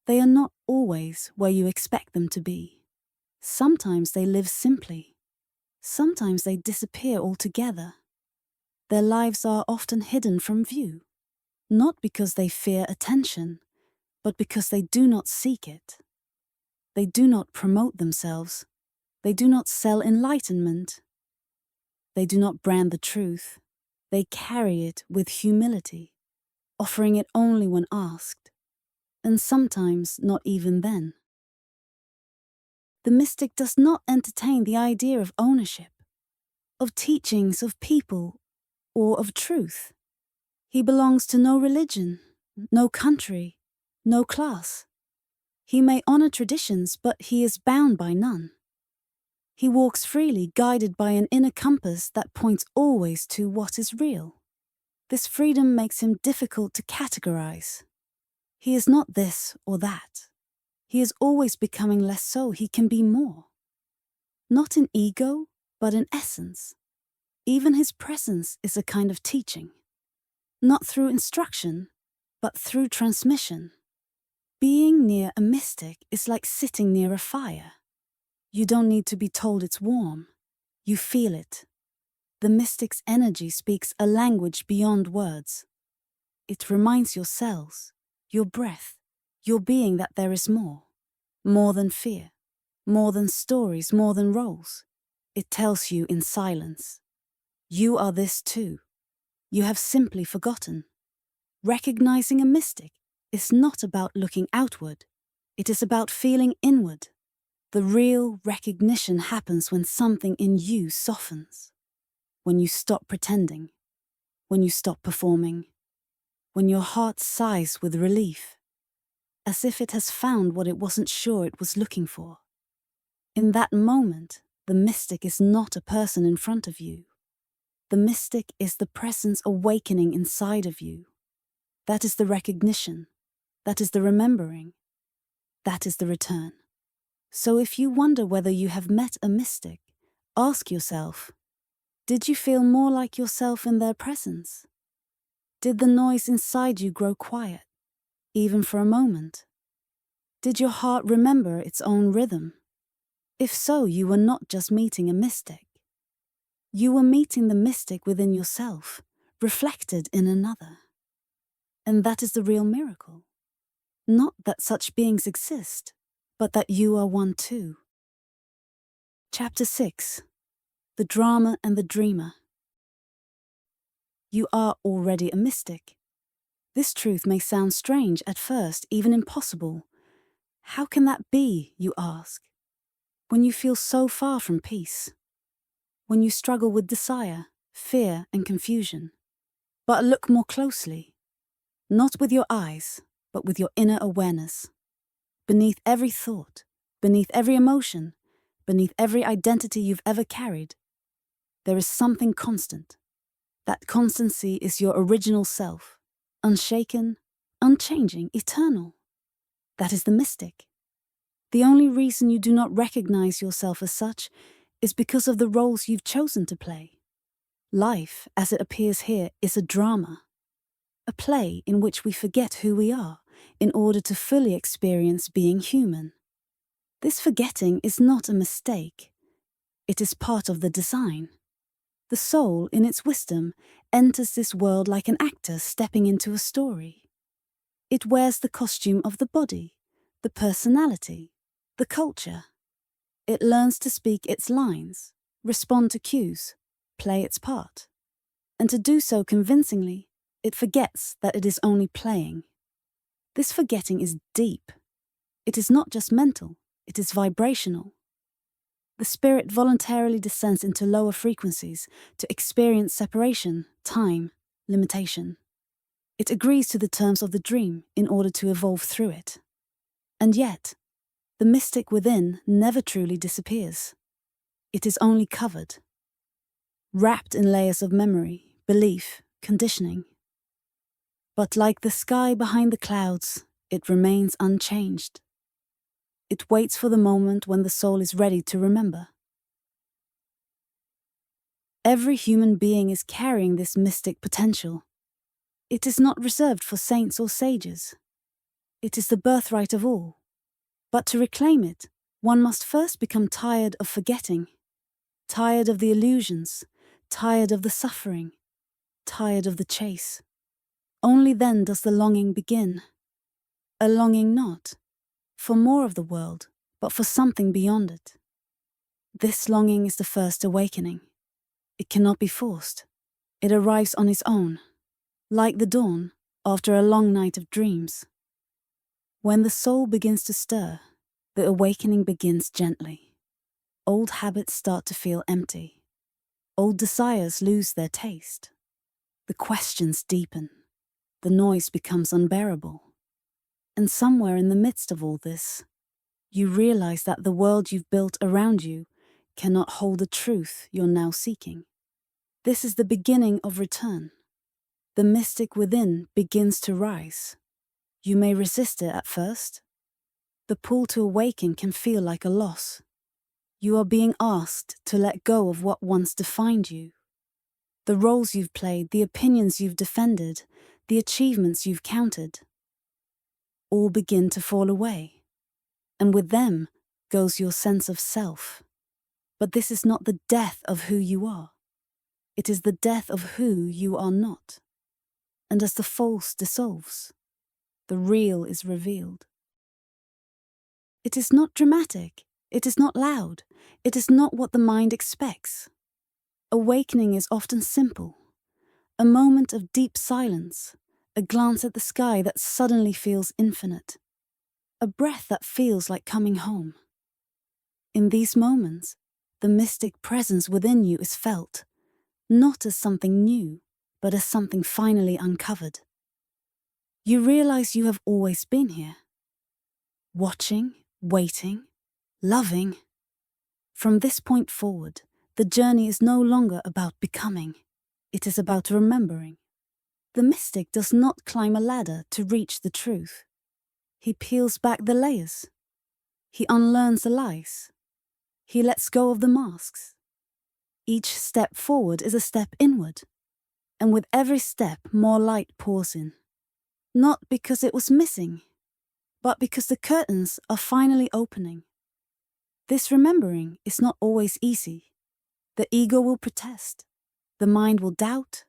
They are not always where you expect them to be. Sometimes they live simply. Sometimes they disappear altogether. Their lives are often hidden from view, not because they fear attention, but because they do not seek it. They do not promote themselves. They do not sell enlightenment. They do not brand the truth. They carry it with humility, offering it only when asked, and sometimes not even then. The mystic does not entertain the idea of ownership, of teachings, of people, or of truth. He belongs to no religion, no country, no class. He may honor traditions, but he is bound by none. He walks freely, guided by an inner compass that points always to what is real. This freedom makes him difficult to categorize. He is not this or that. He is always becoming less so. He can be more. Not in ego, but in essence. Even his presence is a kind of teaching. Not through instruction, but through transmission. Being near a mystic is like sitting near a fire. You don't need to be told it's warm. You feel it. The mystic's energy speaks a language beyond words. It reminds your cells, your breath, your being that there is more. More than fear, more than stories, more than roles. It tells you in silence. You are this too. You have simply forgotten. Recognizing a mystic is not about looking outward. It is about feeling inward. The real recognition happens when something in you softens. When you stop pretending. When you stop performing. When your heart sighs with relief, as if it has found what it wasn't sure it was looking for. In that moment, the mystic is not a person in front of you. The mystic is the presence awakening inside of you. That is the recognition. That is the remembering. That is the return. So if you wonder whether you have met a mystic, ask yourself, did you feel more like yourself in their presence? Did the noise inside you grow quiet, even for a moment? Did your heart remember its own rhythm? If so, you were not just meeting a mystic. You were meeting the mystic within yourself, reflected in another. And that is the real miracle. Not that such beings exist, but that you are one too. Chapter 6. The Drama and the Dreamer. You are already a mystic. This truth may sound strange at first, even impossible. How can that be, you ask, when you feel so far from peace? When you struggle with desire, fear, and confusion? But look more closely. Not with your eyes, but with your inner awareness. Beneath every thought, beneath every emotion, beneath every identity you've ever carried, there is something constant. That constancy is your original self, unshaken, unchanging, eternal. That is the mystic. The only reason you do not recognize yourself as such is because of the roles you've chosen to play. Life, as it appears here, is a drama, a play in which we forget who we are in order to fully experience being human. This forgetting is not a mistake. It is part of the design. The soul, in its wisdom, enters this world like an actor stepping into a story. It wears the costume of the body, the personality, the culture. It learns to speak its lines, respond to cues, play its part. And to do so convincingly, it forgets that it is only playing. This forgetting is deep. It is not just mental, it is vibrational. The spirit voluntarily descends into lower frequencies to experience separation, time, limitation. It agrees to the terms of the dream in order to evolve through it. And yet, the mystic within never truly disappears. It is only covered, wrapped in layers of memory, belief, conditioning. But like the sky behind the clouds, it remains unchanged. It waits for the moment when the soul is ready to remember. Every human being is carrying this mystic potential. It is not reserved for saints or sages. It is the birthright of all. But to reclaim it, one must first become tired of forgetting, tired of the illusions, tired of the suffering, tired of the chase. Only then does the longing begin. A longing not for more of the world, but for something beyond it. This longing is the first awakening. It cannot be forced. It arrives on its own, like the dawn after a long night of dreams. When the soul begins to stir, the awakening begins gently. Old habits start to feel empty. Old desires lose their taste. The questions deepen. The noise becomes unbearable. And somewhere in the midst of all this, you realize that the world you've built around you cannot hold the truth you're now seeking. This is the beginning of return. The mystic within begins to rise. You may resist it at first. The pull to awaken can feel like a loss. You are being asked to let go of what once defined you. The roles you've played, the opinions you've defended, the achievements you've counted, all begin to fall away. And with them goes your sense of self. But this is not the death of who you are. It is the death of who you are not. And as the false dissolves, the real is revealed. It is not dramatic. It is not loud. It is not what the mind expects. Awakening is often simple. A moment of deep silence, a glance at the sky that suddenly feels infinite, a breath that feels like coming home. In these moments, the mystic presence within you is felt, not as something new, but as something finally uncovered. You realize you have always been here, watching, waiting, loving. From this point forward, the journey is no longer about becoming. It is about remembering. The mystic does not climb a ladder to reach the truth. He peels back the layers. He unlearns the lies. He lets go of the masks. Each step forward is a step inward. And with every step, more light pours in. Not because it was missing, but because the curtains are finally opening. This remembering is not always easy. The ego will protest. The mind will doubt.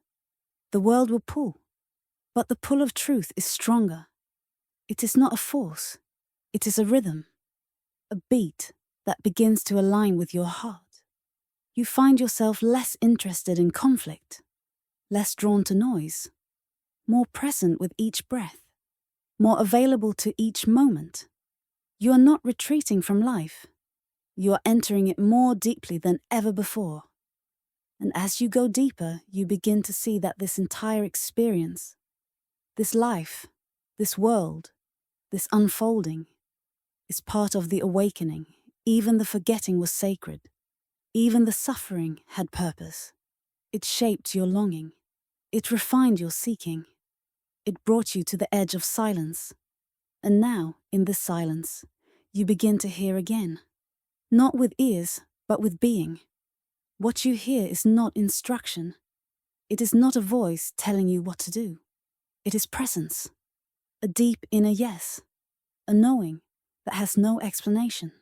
The world will pull. But the pull of truth is stronger. It is not a force. It is a rhythm, a beat that begins to align with your heart. You find yourself less interested in conflict, less drawn to noise, more present with each breath, more available to each moment. You are not retreating from life. You are entering it more deeply than ever before. And as you go deeper, you begin to see that this entire experience, this life, this world, this unfolding, is part of the awakening. Even the forgetting was sacred. Even the suffering had purpose. It shaped your longing. It refined your seeking. It brought you to the edge of silence. And now, in this silence, you begin to hear again. Not with ears, but with being. What you hear is not instruction. It is not a voice telling you what to do. It is presence. A deep inner yes. A knowing that has no explanation.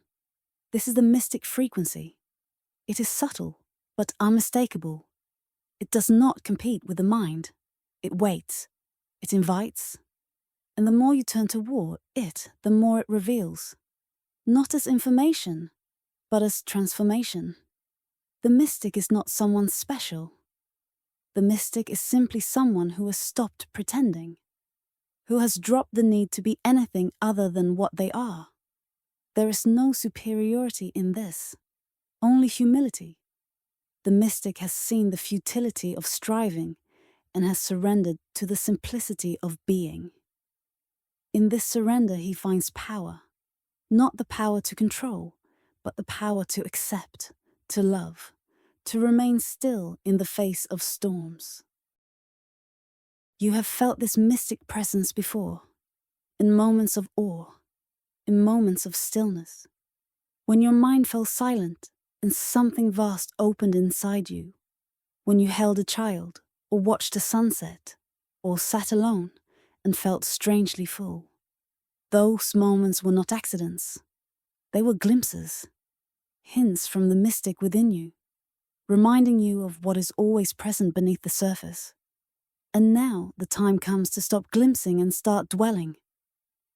This is the mystic frequency. It is subtle, but unmistakable. It does not compete with the mind. It waits. It invites. And the more you turn toward it, the more it reveals. Not as information, but as transformation. The mystic is not someone special. The mystic is simply someone who has stopped pretending, who has dropped the need to be anything other than what they are. There is no superiority in this, only humility. The mystic has seen the futility of striving and has surrendered to the simplicity of being. In this surrender he finds power, not the power to control, but the power to accept, to love, to remain still in the face of storms. You have felt this mystic presence before, in moments of awe, in moments of stillness, when your mind fell silent and something vast opened inside you, when you held a child, or watched a sunset, or sat alone and felt strangely full. Those moments were not accidents. They were glimpses, hints from the mystic within you, reminding you of what is always present beneath the surface. And now the time comes to stop glimpsing and start dwelling,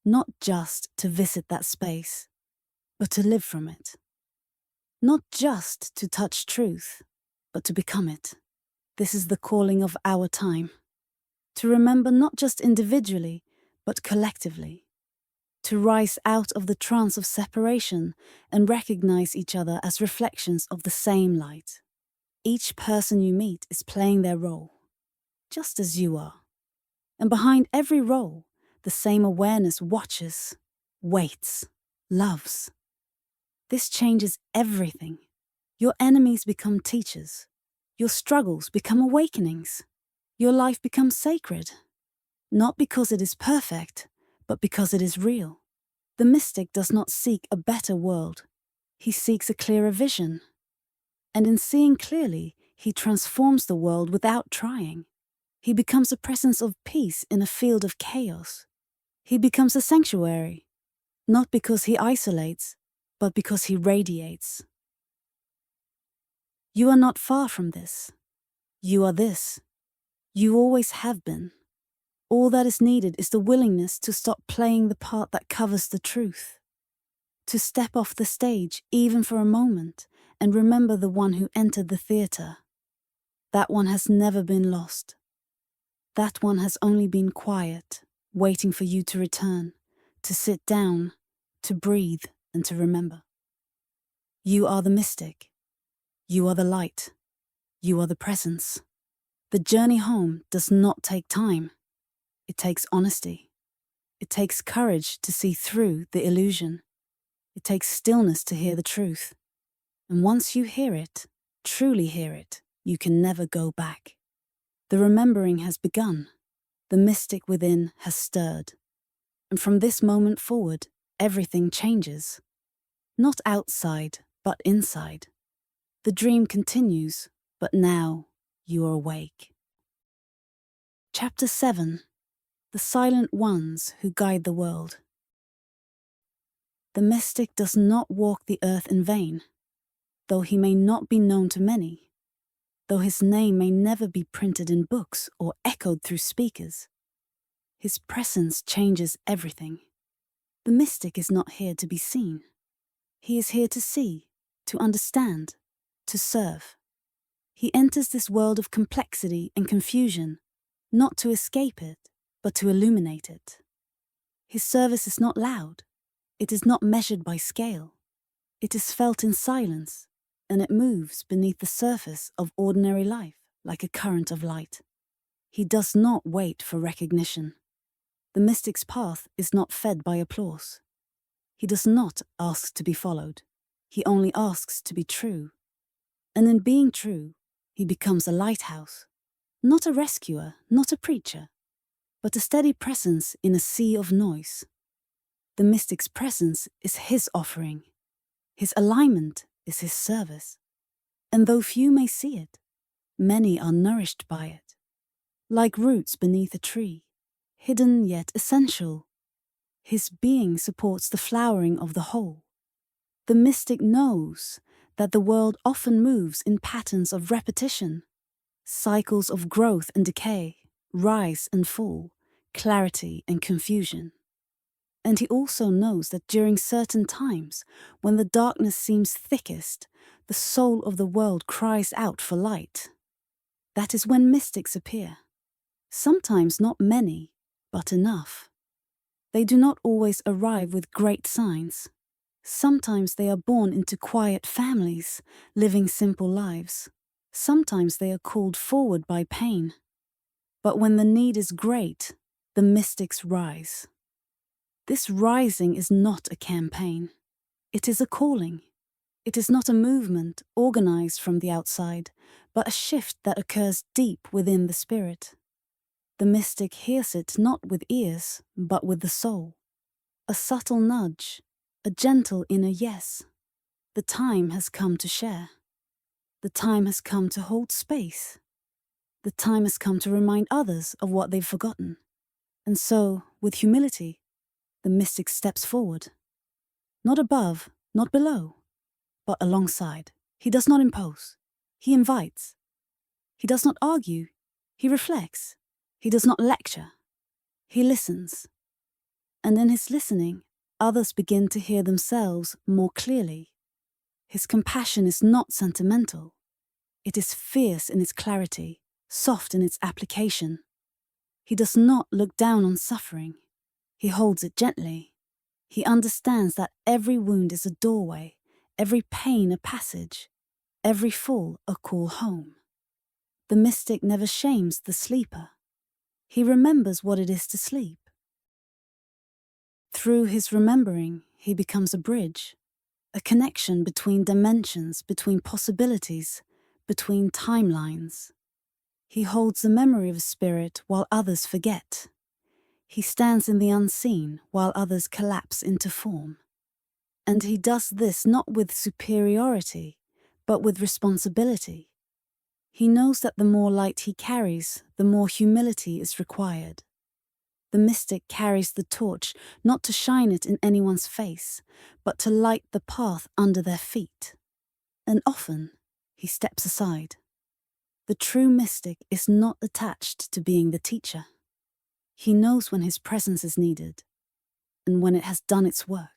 not just to visit that space, but to live from it. Not just to touch truth, but to become it. This is the calling of our time. To remember not just individually, but collectively. To rise out of the trance of separation and recognize each other as reflections of the same light. Each person you meet is playing their role, just as you are. And behind every role, the same awareness watches, waits, loves. This changes everything. Your enemies become teachers. Your struggles become awakenings. Your life becomes sacred. Not because it is perfect, but because it is real. The mystic does not seek a better world. He seeks a clearer vision. And in seeing clearly, he transforms the world without trying. He becomes a presence of peace in a field of chaos. He becomes a sanctuary, not because he isolates, but because he radiates. You are not far from this. You are this. You always have been. All that is needed is the willingness to stop playing the part that covers the truth. To step off the stage, even for a moment, and remember the one who entered the theater. That one has never been lost. That one has only been quiet, waiting for you to return, to sit down, to breathe, and to remember. You are the mystic. You are the light. You are the presence. The journey home does not take time. It takes honesty. It takes courage to see through the illusion. It takes stillness to hear the truth. And once you hear it, truly hear it, you can never go back. The remembering has begun. The mystic within has stirred. And from this moment forward, everything changes. Not outside, but inside. The dream continues, but now you are awake. Chapter 7. The Silent Ones Who Guide the World. The mystic does not walk the earth in vain, though he may not be known to many, though his name may never be printed in books or echoed through speakers. His presence changes everything. The mystic is not here to be seen. He is here to see, to understand, to serve. He enters this world of complexity and confusion, not to escape it, but to illuminate it. His service is not loud. It is not measured by scale. It is felt in silence, and it moves beneath the surface of ordinary life like a current of light. He does not wait for recognition. The mystic's path is not fed by applause. He does not ask to be followed. He only asks to be true. And in being true, he becomes a lighthouse, not a rescuer, not a preacher, but a steady presence in a sea of noise. The mystic's presence is his offering. His alignment is his service. And though few may see it, many are nourished by it. Like roots beneath a tree, hidden yet essential, his being supports the flowering of the whole. The mystic knows that the world often moves in patterns of repetition, cycles of growth and decay, rise and fall, clarity and confusion. And he also knows that during certain times, when the darkness seems thickest, the soul of the world cries out for light. That is when mystics appear. Sometimes not many, but enough. They do not always arrive with great signs. Sometimes they are born into quiet families, living simple lives. Sometimes they are called forward by pain. But when the need is great, the mystics rise. This rising is not a campaign. It is a calling. It is not a movement organized from the outside, but a shift that occurs deep within the spirit. The mystic hears it not with ears, but with the soul. A subtle nudge, a gentle inner yes. The time has come to share. The time has come to hold space. The time has come to remind others of what they've forgotten. And so, with humility, the mystic steps forward. Not above, not below, but alongside. He does not impose. He invites. He does not argue. He reflects. He does not lecture. He listens. And in his listening, others begin to hear themselves more clearly. His compassion is not sentimental. It is fierce in its clarity, soft in its application. He does not look down on suffering. He holds it gently. He understands that every wound is a doorway, every pain a passage, every fall a call home. The mystic never shames the sleeper. He remembers what it is to sleep. Through his remembering, he becomes a bridge, a connection between dimensions, between possibilities, between timelines. He holds the memory of a spirit while others forget. He stands in the unseen while others collapse into form. And he does this not with superiority, but with responsibility. He knows that the more light he carries, the more humility is required. The mystic carries the torch not to shine it in anyone's face, but to light the path under their feet. And often, he steps aside. The true mystic is not attached to being the teacher. He knows when his presence is needed, and when it has done its work.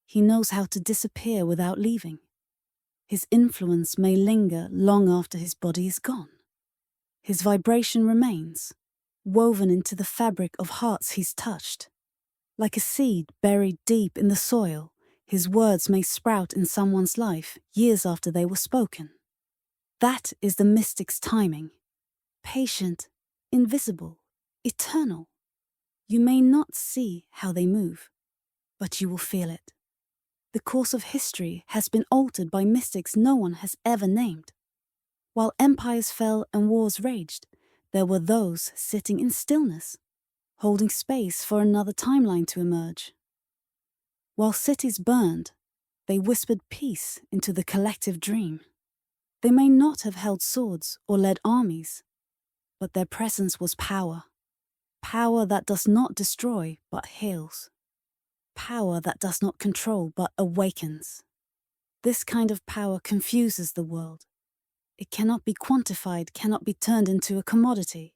He knows how to disappear without leaving. His influence may linger long after his body is gone. His vibration remains, woven into the fabric of hearts he's touched. Like a seed buried deep in the soil, his words may sprout in someone's life years after they were spoken. That is the mystic's timing. Patient, invisible, eternal. You may not see how they move, but you will feel it. The course of history has been altered by mystics no one has ever named. While empires fell and wars raged, there were those sitting in stillness, holding space for another timeline to emerge. While cities burned, they whispered peace into the collective dream. They may not have held swords or led armies, but their presence was power. Power that does not destroy but heals. Power that does not control but awakens. This kind of power confuses the world. It cannot be quantified, cannot be turned into a commodity.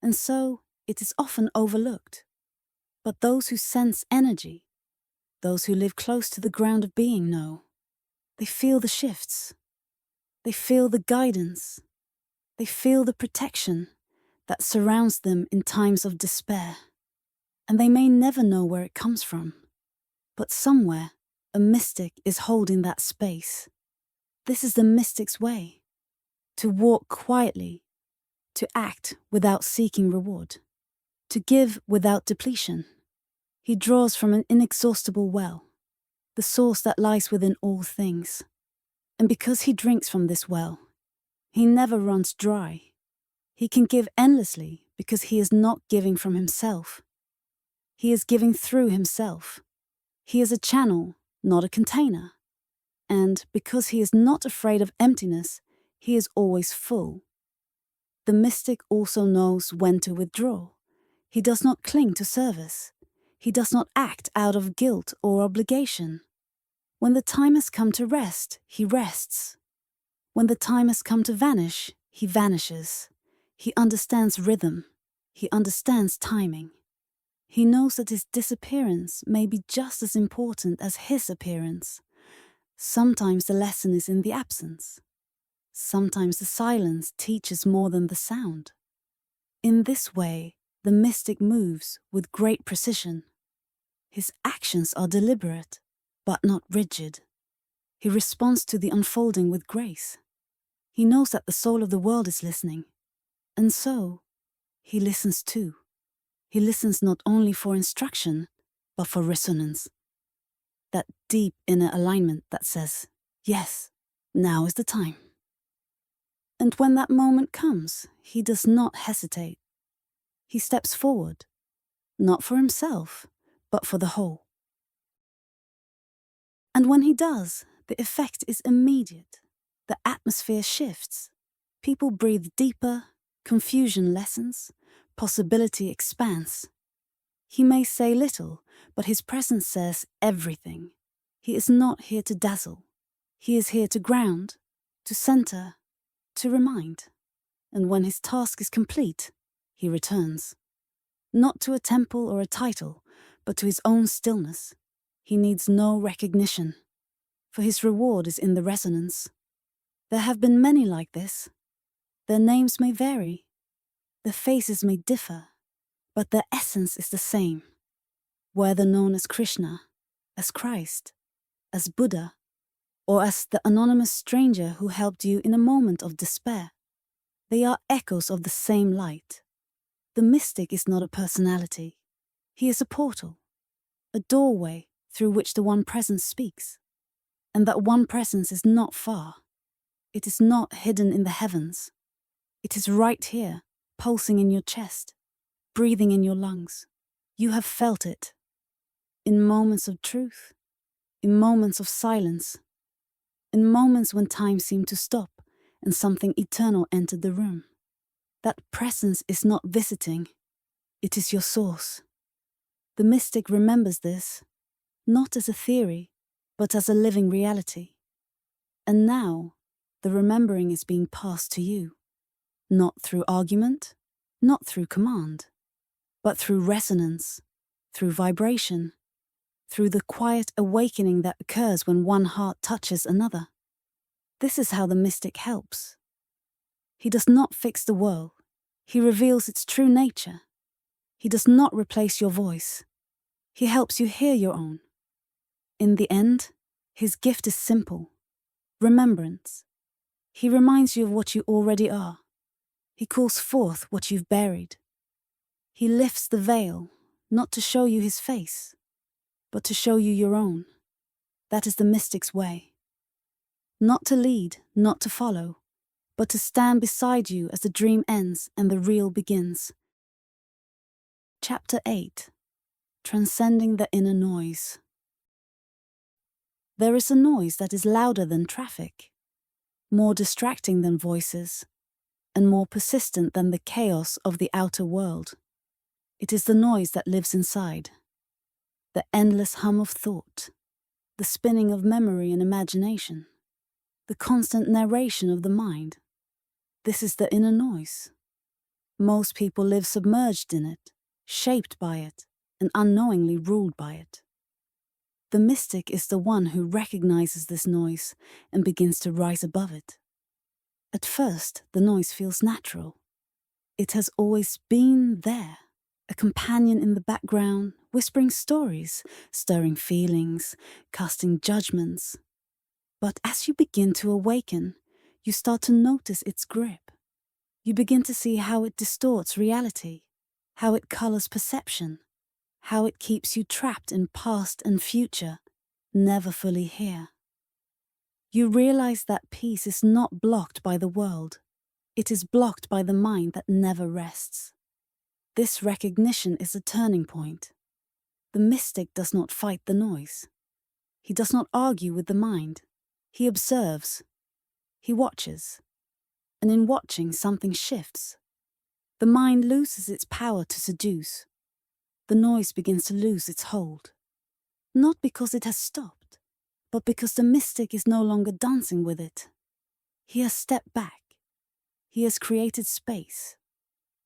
And so, it is often overlooked. But those who sense energy, those who live close to the ground of being know. They feel the shifts. They feel the guidance. They feel the protection that surrounds them in times of despair. And they may never know where it comes from. But somewhere, a mystic is holding that space. This is the mystic's way. To walk quietly, to act without seeking reward, to give without depletion. He draws from an inexhaustible well, the source that lies within all things. And because he drinks from this well, he never runs dry. He can give endlessly because he is not giving from himself. He is giving through himself. He is a channel, not a container. And because he is not afraid of emptiness, he is always full. The mystic also knows when to withdraw. He does not cling to service. He does not act out of guilt or obligation. When the time has come to rest, he rests. When the time has come to vanish, he vanishes. He understands rhythm. He understands timing. He knows that his disappearance may be just as important as his appearance. Sometimes the lesson is in the absence. Sometimes the silence teaches more than the sound. In this way, the mystic moves with great precision. His actions are deliberate, but not rigid. He responds to the unfolding with grace. He knows that the soul of the world is listening, and so he listens too. He listens not only for instruction, but for resonance. That deep inner alignment that says, yes, now is the time. And when that moment comes, he does not hesitate. He steps forward, not for himself, but for the whole. And when he does, the effect is immediate. The atmosphere shifts. People breathe deeper, confusion lessens, possibility expands. He may say little, but his presence says everything. He is not here to dazzle. He is here to ground, to center, to remind. And when his task is complete, he returns. Not to a temple or a title, but to his own stillness. He needs no recognition, for his reward is in the resonance. There have been many like this. Their names may vary, their faces may differ, but their essence is the same. Whether known as Krishna, as Christ, as Buddha, or as the anonymous stranger who helped you in a moment of despair, they are echoes of the same light. The mystic is not a personality. He is a portal, a doorway through which the one presence speaks. And that one presence is not far. It is not hidden in the heavens. It is right here, pulsing in your chest, breathing in your lungs. You have felt it. In moments of truth, in moments of silence, in moments when time seemed to stop and something eternal entered the room. That presence is not visiting. It is your source. The mystic remembers this, not as a theory, but as a living reality. And now, the remembering is being passed to you, not through argument, not through command, but through resonance, through vibration, through the quiet awakening that occurs when one heart touches another. This is how the mystic helps. He does not fix the world. He reveals its true nature. He does not replace your voice. He helps you hear your own. In the end, his gift is simple: remembrance. He reminds you of what you already are. He calls forth what you've buried. He lifts the veil, not to show you his face, but to show you your own. That is the mystic's way. Not to lead, not to follow, but to stand beside you as the dream ends and the real begins. Chapter 8. Transcending the inner noise. There is a noise that is louder than traffic, more distracting than voices, and more persistent than the chaos of the outer world. It is the noise that lives inside, the endless hum of thought, the spinning of memory and imagination, the constant narration of the mind. This is the inner noise. Most people live submerged in it, shaped by it, and unknowingly ruled by it. The mystic is the one who recognizes this noise and begins to rise above it. At first, the noise feels natural. It has always been there, a companion in the background, whispering stories, stirring feelings, casting judgments. But as you begin to awaken, you start to notice its grip. You begin to see how it distorts reality, how it colors perception, how it keeps you trapped in past and future, never fully here. You realize that peace is not blocked by the world. It is blocked by the mind that never rests. This recognition is a turning point. The mystic does not fight the noise. He does not argue with the mind. He observes. He watches. And in watching, something shifts. The mind loses its power to seduce. The noise begins to lose its hold. Not because it has stopped, but because the mystic is no longer dancing with it. He has stepped back. He has created space.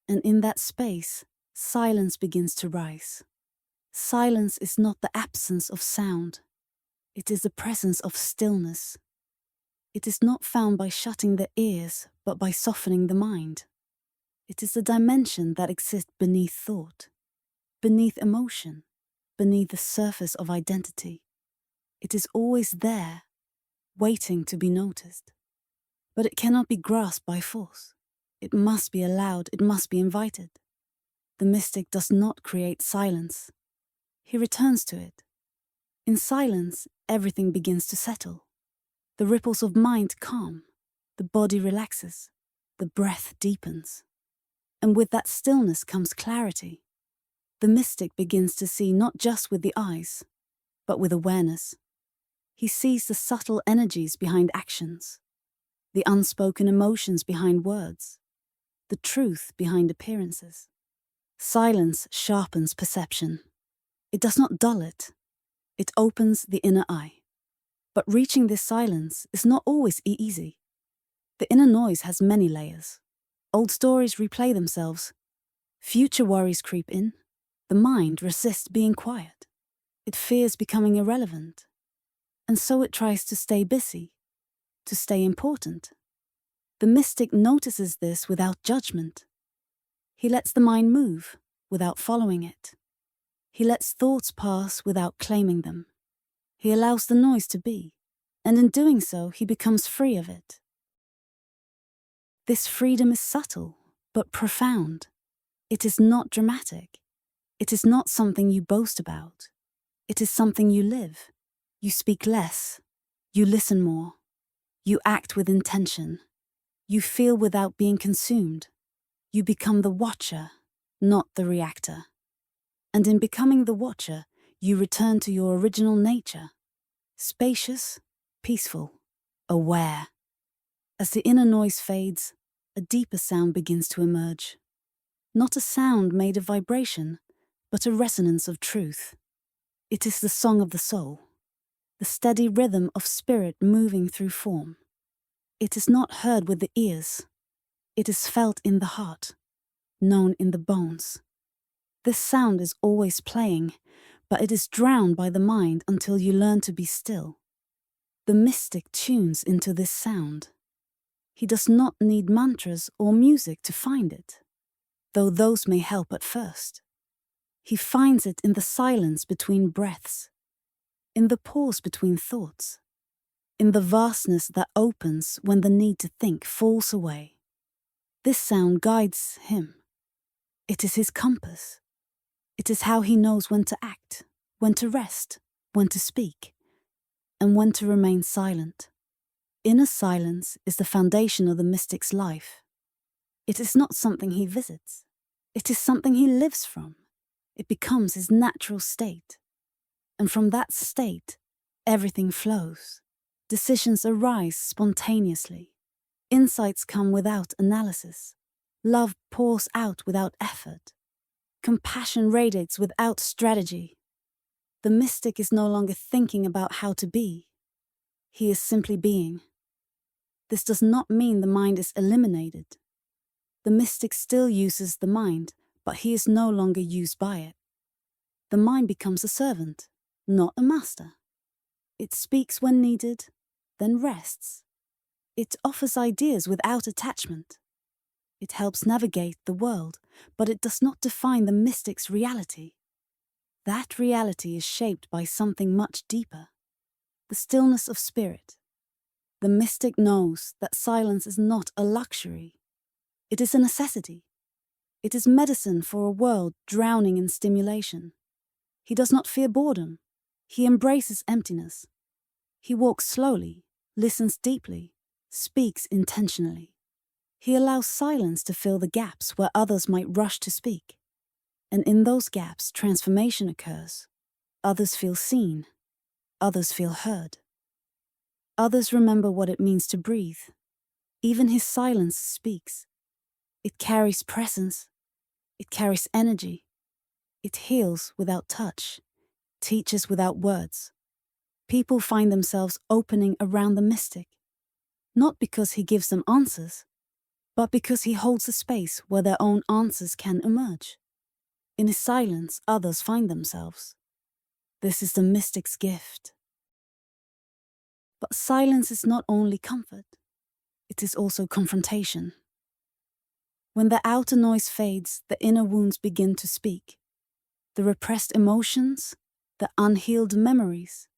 And in that space, silence begins to rise. Silence is not the absence of sound. It is the presence of stillness. It is not found by shutting the ears, but by softening the mind. It is the dimension that exists beneath thought, beneath emotion, beneath the surface of identity. It is always there, waiting to be noticed. But it cannot be grasped by force. It must be allowed, it must be invited. The mystic does not create silence. He returns to it. In silence, everything begins to settle. The ripples of mind calm, the body relaxes, the breath deepens. And with that stillness comes clarity. The mystic begins to see not just with the eyes, but with awareness. He sees the subtle energies behind actions, the unspoken emotions behind words, the truth behind appearances. Silence sharpens perception. It does not dull it. It opens the inner eye. But reaching this silence is not always easy. The inner noise has many layers. Old stories replay themselves. Future worries creep in. The mind resists being quiet. It fears becoming irrelevant. And so it tries to stay busy, to stay important. The mystic notices this without judgment. He lets the mind move without following it. He lets thoughts pass without claiming them. He allows the noise to be, and in doing so, he becomes free of it. This freedom is subtle, but profound. It is not dramatic. It is not something you boast about. It is something you live. You speak less. You listen more. You act with intention. You feel without being consumed. You become the watcher, not the reactor. And in becoming the watcher, you return to your original nature. Spacious, peaceful, aware. As the inner noise fades, a deeper sound begins to emerge. Not a sound made of vibration, but a resonance of truth. It is the song of the soul, the steady rhythm of spirit moving through form. It is not heard with the ears. It is felt in the heart, known in the bones. This sound is always playing, but it is drowned by the mind until you learn to be still. The mystic tunes into this sound. He does not need mantras or music to find it, though those may help at first. He finds it in the silence between breaths, in the pause between thoughts, in the vastness that opens when the need to think falls away. This sound guides him. It is his compass. It is how he knows when to act, when to rest, when to speak, and when to remain silent. Inner silence is the foundation of the mystic's life. It is not something he visits. It is something he lives from. It becomes his natural state. And from that state, everything flows. Decisions arise spontaneously. Insights come without analysis. Love pours out without effort. Compassion radiates without strategy. The mystic is no longer thinking about how to be. He is simply being. This does not mean the mind is eliminated. The mystic still uses the mind, but he is no longer used by it. The mind becomes a servant, not a master. It speaks when needed, then rests. It offers ideas without attachment. It helps navigate the world, but it does not define the mystic's reality. That reality is shaped by something much deeper, the stillness of spirit. The mystic knows that silence is not a luxury. It is a necessity. It is medicine for a world drowning in stimulation. He does not fear boredom. He embraces emptiness. He walks slowly, listens deeply, speaks intentionally. He allows silence to fill the gaps where others might rush to speak. And in those gaps, transformation occurs. Others feel seen. Others feel heard. Others remember what it means to breathe. Even his silence speaks. It carries presence. It carries energy. It heals without touch, teaches without words. People find themselves opening around the mystic, not because he gives them answers, but because he holds a space where their own answers can emerge. In his silence, others find themselves. This is the mystic's gift. But silence is not only comfort, it is also confrontation. When the outer noise fades, the inner wounds begin to speak. The repressed emotions, the unhealed memories,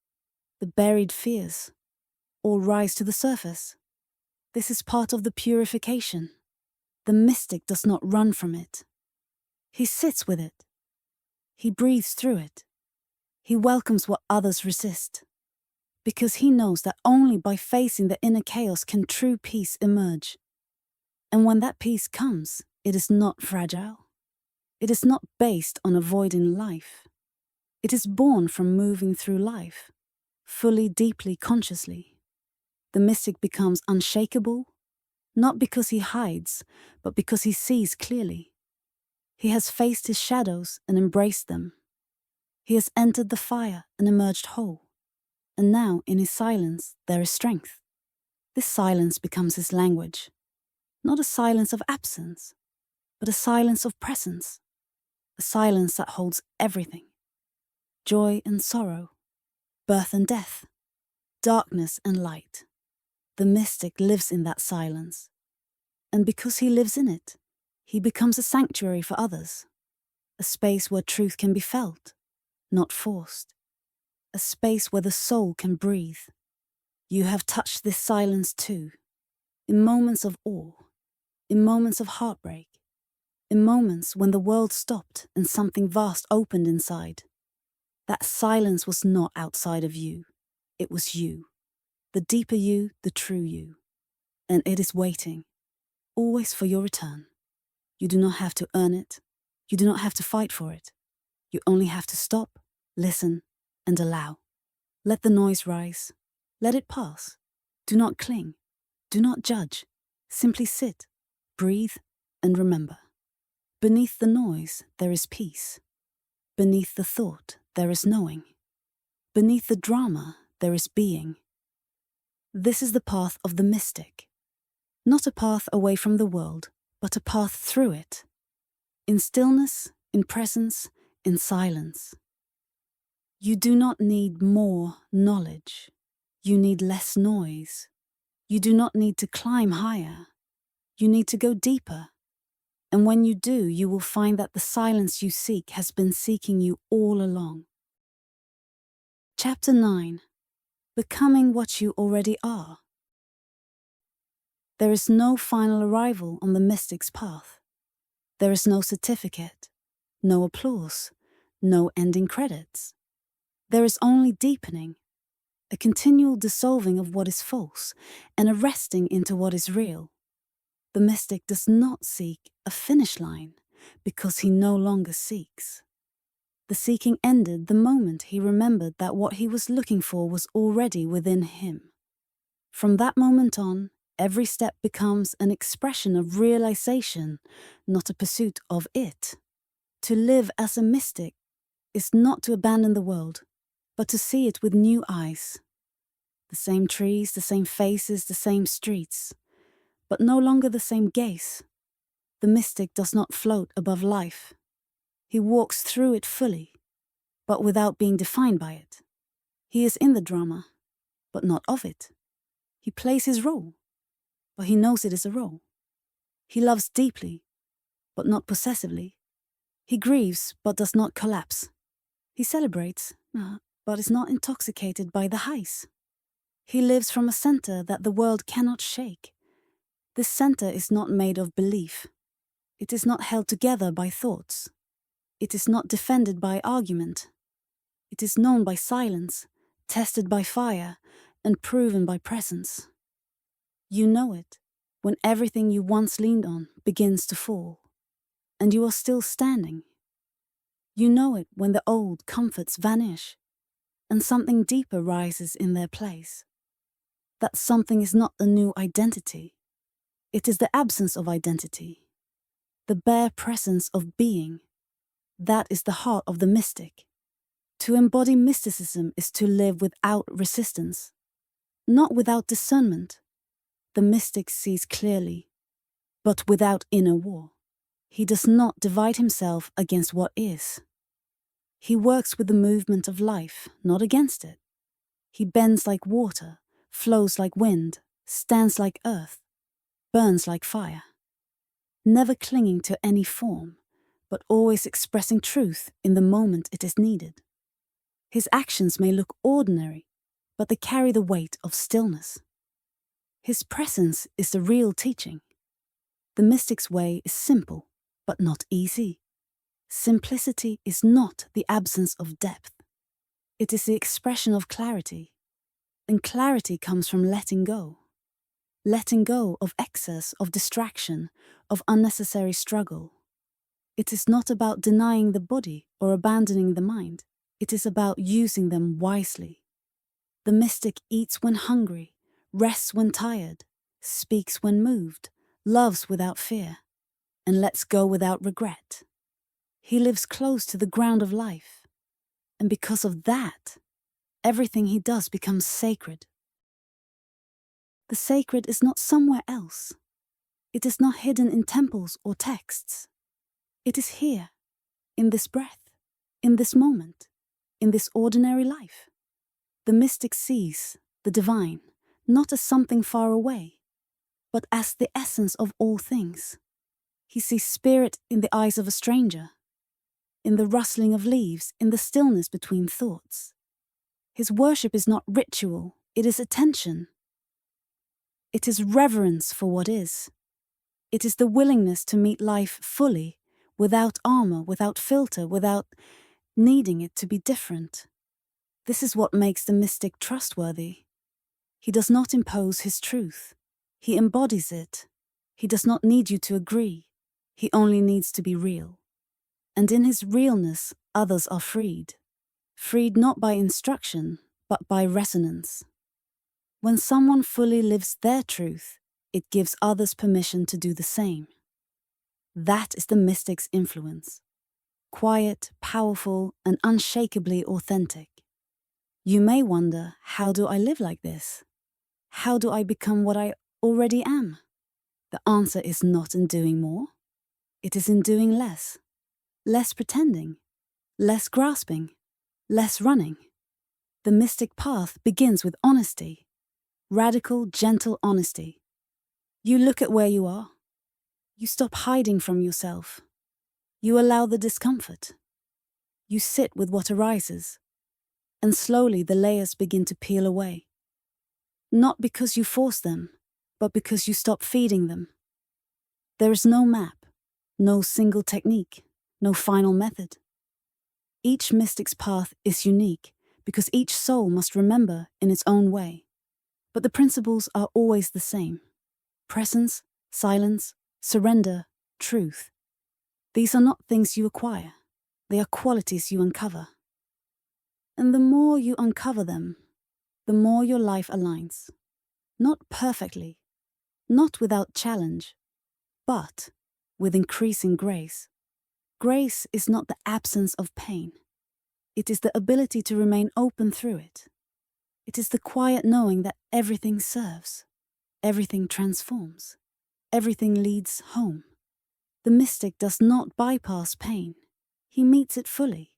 the buried fears, all rise to the surface. This is part of the purification. The mystic does not run from it. He sits with it. He breathes through it. He welcomes what others resist, because he knows that only by facing the inner chaos can true peace emerge. And when that peace comes, it is not fragile. It is not based on avoiding life. It is born from moving through life, fully, deeply, consciously. The mystic becomes unshakable, not because he hides, but because he sees clearly. He has faced his shadows and embraced them. He has entered the fire and emerged whole. And now, in his silence, there is strength. This silence becomes his language. Not a silence of absence, but a silence of presence. A silence that holds everything. Joy and sorrow, birth and death, darkness and light. The mystic lives in that silence. And because he lives in it, he becomes a sanctuary for others. A space where truth can be felt, not forced. A space where the soul can breathe. You have touched this silence too, in moments of awe, in moments of heartbreak, in moments when the world stopped and something vast opened inside. That silence was not outside of you. It was you. The deeper you, the true you. And it is waiting, always for your return. You do not have to earn it. You do not have to fight for it. You only have to stop, listen, and allow. Let the noise rise. Let it pass. Do not cling. Do not judge. Simply sit, breathe, and remember. Beneath the noise, there is peace. Beneath the thought, there is knowing. Beneath the drama, there is being. This is the path of the mystic. Not a path away from the world, but a path through it. In stillness, in presence, in silence. You do not need more knowledge. You need less noise. You do not need to climb higher. You need to go deeper. And when you do, you will find that the silence you seek has been seeking you all along. Chapter 9. Becoming what you already are. There is no final arrival on the mystic's path. There is no certificate, no applause, no ending credits. There is only deepening, a continual dissolving of what is false and a resting into what is real. The mystic does not seek a finish line because he no longer seeks. The seeking ended the moment he remembered that what he was looking for was already within him. From that moment on, every step becomes an expression of realization, not a pursuit of it. To live as a mystic is not to abandon the world, but to see it with new eyes. The same trees, the same faces, the same streets, but no longer the same gaze. The mystic does not float above life. He walks through it fully, but without being defined by it. He is in the drama, but not of it. He plays his role, but he knows it is a role. He loves deeply, but not possessively. He grieves, but does not collapse. He celebrates, but is not intoxicated by the highs. He lives from a center that the world cannot shake. This center is not made of belief. It is not held together by thoughts. It is not defended by argument. It is known by silence, tested by fire, and proven by presence. You know it when everything you once leaned on begins to fall, and you are still standing. You know it when the old comforts vanish and something deeper rises in their place. That something is not a new identity. It is the absence of identity, the bare presence of being. That is the heart of the mystic. To embody mysticism is to live without resistance, not without discernment. The mystic sees clearly, but without inner war. He does not divide himself against what is. He works with the movement of life, not against it. He bends like water, flows like wind, stands like earth, burns like fire. Never clinging to any form, but always expressing truth in the moment it is needed. His actions may look ordinary, but they carry the weight of stillness. His presence is the real teaching. The mystic's way is simple, but not easy. Simplicity is not the absence of depth. It is the expression of clarity. And clarity comes from letting go. Letting go of excess, of distraction, of unnecessary struggle. It is not about denying the body or abandoning the mind. It is about using them wisely. The mystic eats when hungry, rests when tired, speaks when moved, loves without fear, and lets go without regret. He lives close to the ground of life, and because of that, everything he does becomes sacred. The sacred is not somewhere else. It is not hidden in temples or texts. It is here, in this breath, in this moment, in this ordinary life. The mystic sees the divine not as something far away, but as the essence of all things. He sees spirit in the eyes of a stranger, in the rustling of leaves, in the stillness between thoughts. His worship is not ritual, it is attention. It is reverence for what is. It is the willingness to meet life fully, without armor, without filter, without needing it to be different. This is what makes the mystic trustworthy. He does not impose his truth. He embodies it. He does not need you to agree. He only needs to be real. And in his realness, others are freed. Freed not by instruction, but by resonance. When someone fully lives their truth, it gives others permission to do the same. That is the mystic's influence. Quiet, powerful, and unshakably authentic. You may wonder, how do I live like this? How do I become what I already am? The answer is not in doing more. It is in doing less. Less pretending. Less grasping. Less running. The mystic path begins with honesty. Radical, gentle honesty. You look at where you are. You stop hiding from yourself. You allow the discomfort. You sit with what arises. And slowly the layers begin to peel away. Not because you force them, but because you stop feeding them. There is no map, no single technique, no final method. Each mystic's path is unique because each soul must remember in its own way. But the principles are always the same. Presence, silence, surrender, truth. These are not things you acquire. They are qualities you uncover. And the more you uncover them, the more your life aligns. Not perfectly, not without challenge, but with increasing grace. Grace is not the absence of pain. It is the ability to remain open through it. It is the quiet knowing that everything serves, everything transforms, everything leads home. The mystic does not bypass pain. He meets it fully.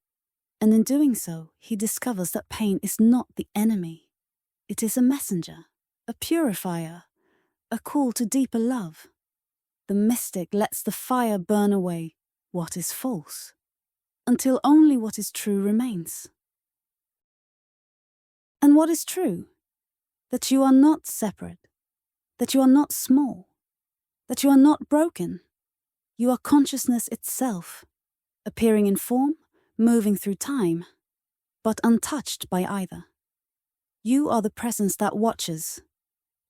And in doing so, he discovers that pain is not the enemy. It is a messenger, a purifier, a call to deeper love. The mystic lets the fire burn away what is false, until only what is true remains. And what is true? That you are not separate, that you are not small, that you are not broken. You are consciousness itself, appearing in form, moving through time, but untouched by either. You are the presence that watches,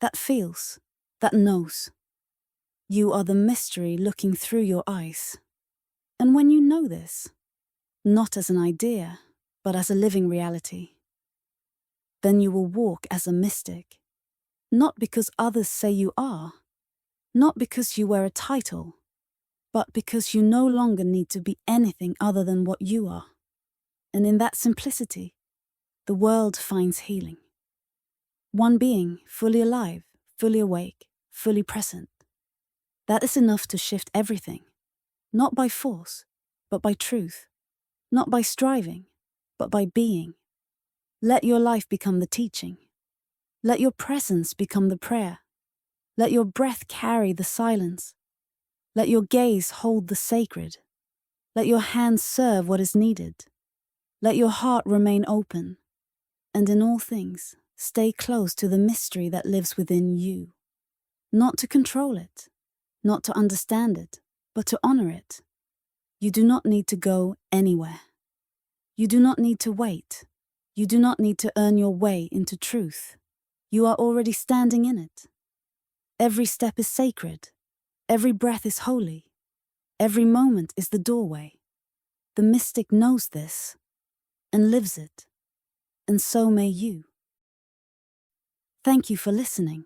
that feels, that knows. You are the mystery looking through your eyes. And when you know this, not as an idea, but as a living reality. Then you will walk as a mystic, not because others say you are, not because you wear a title, but because you no longer need to be anything other than what you are. And in that simplicity, the world finds healing. One being, fully alive, fully awake, fully present. That is enough to shift everything, not by force, but by truth, not by striving, but by being. Let your life become the teaching. Let your presence become the prayer. Let your breath carry the silence. Let your gaze hold the sacred. Let your hands serve what is needed. Let your heart remain open. And in all things, stay close to the mystery that lives within you. Not to control it, not to understand it, but to honor it. You do not need to go anywhere. You do not need to wait. You do not need to earn your way into truth. You are already standing in it. Every step is sacred. Every breath is holy. Every moment is the doorway. The mystic knows this and lives it, and so may you. Thank you for listening.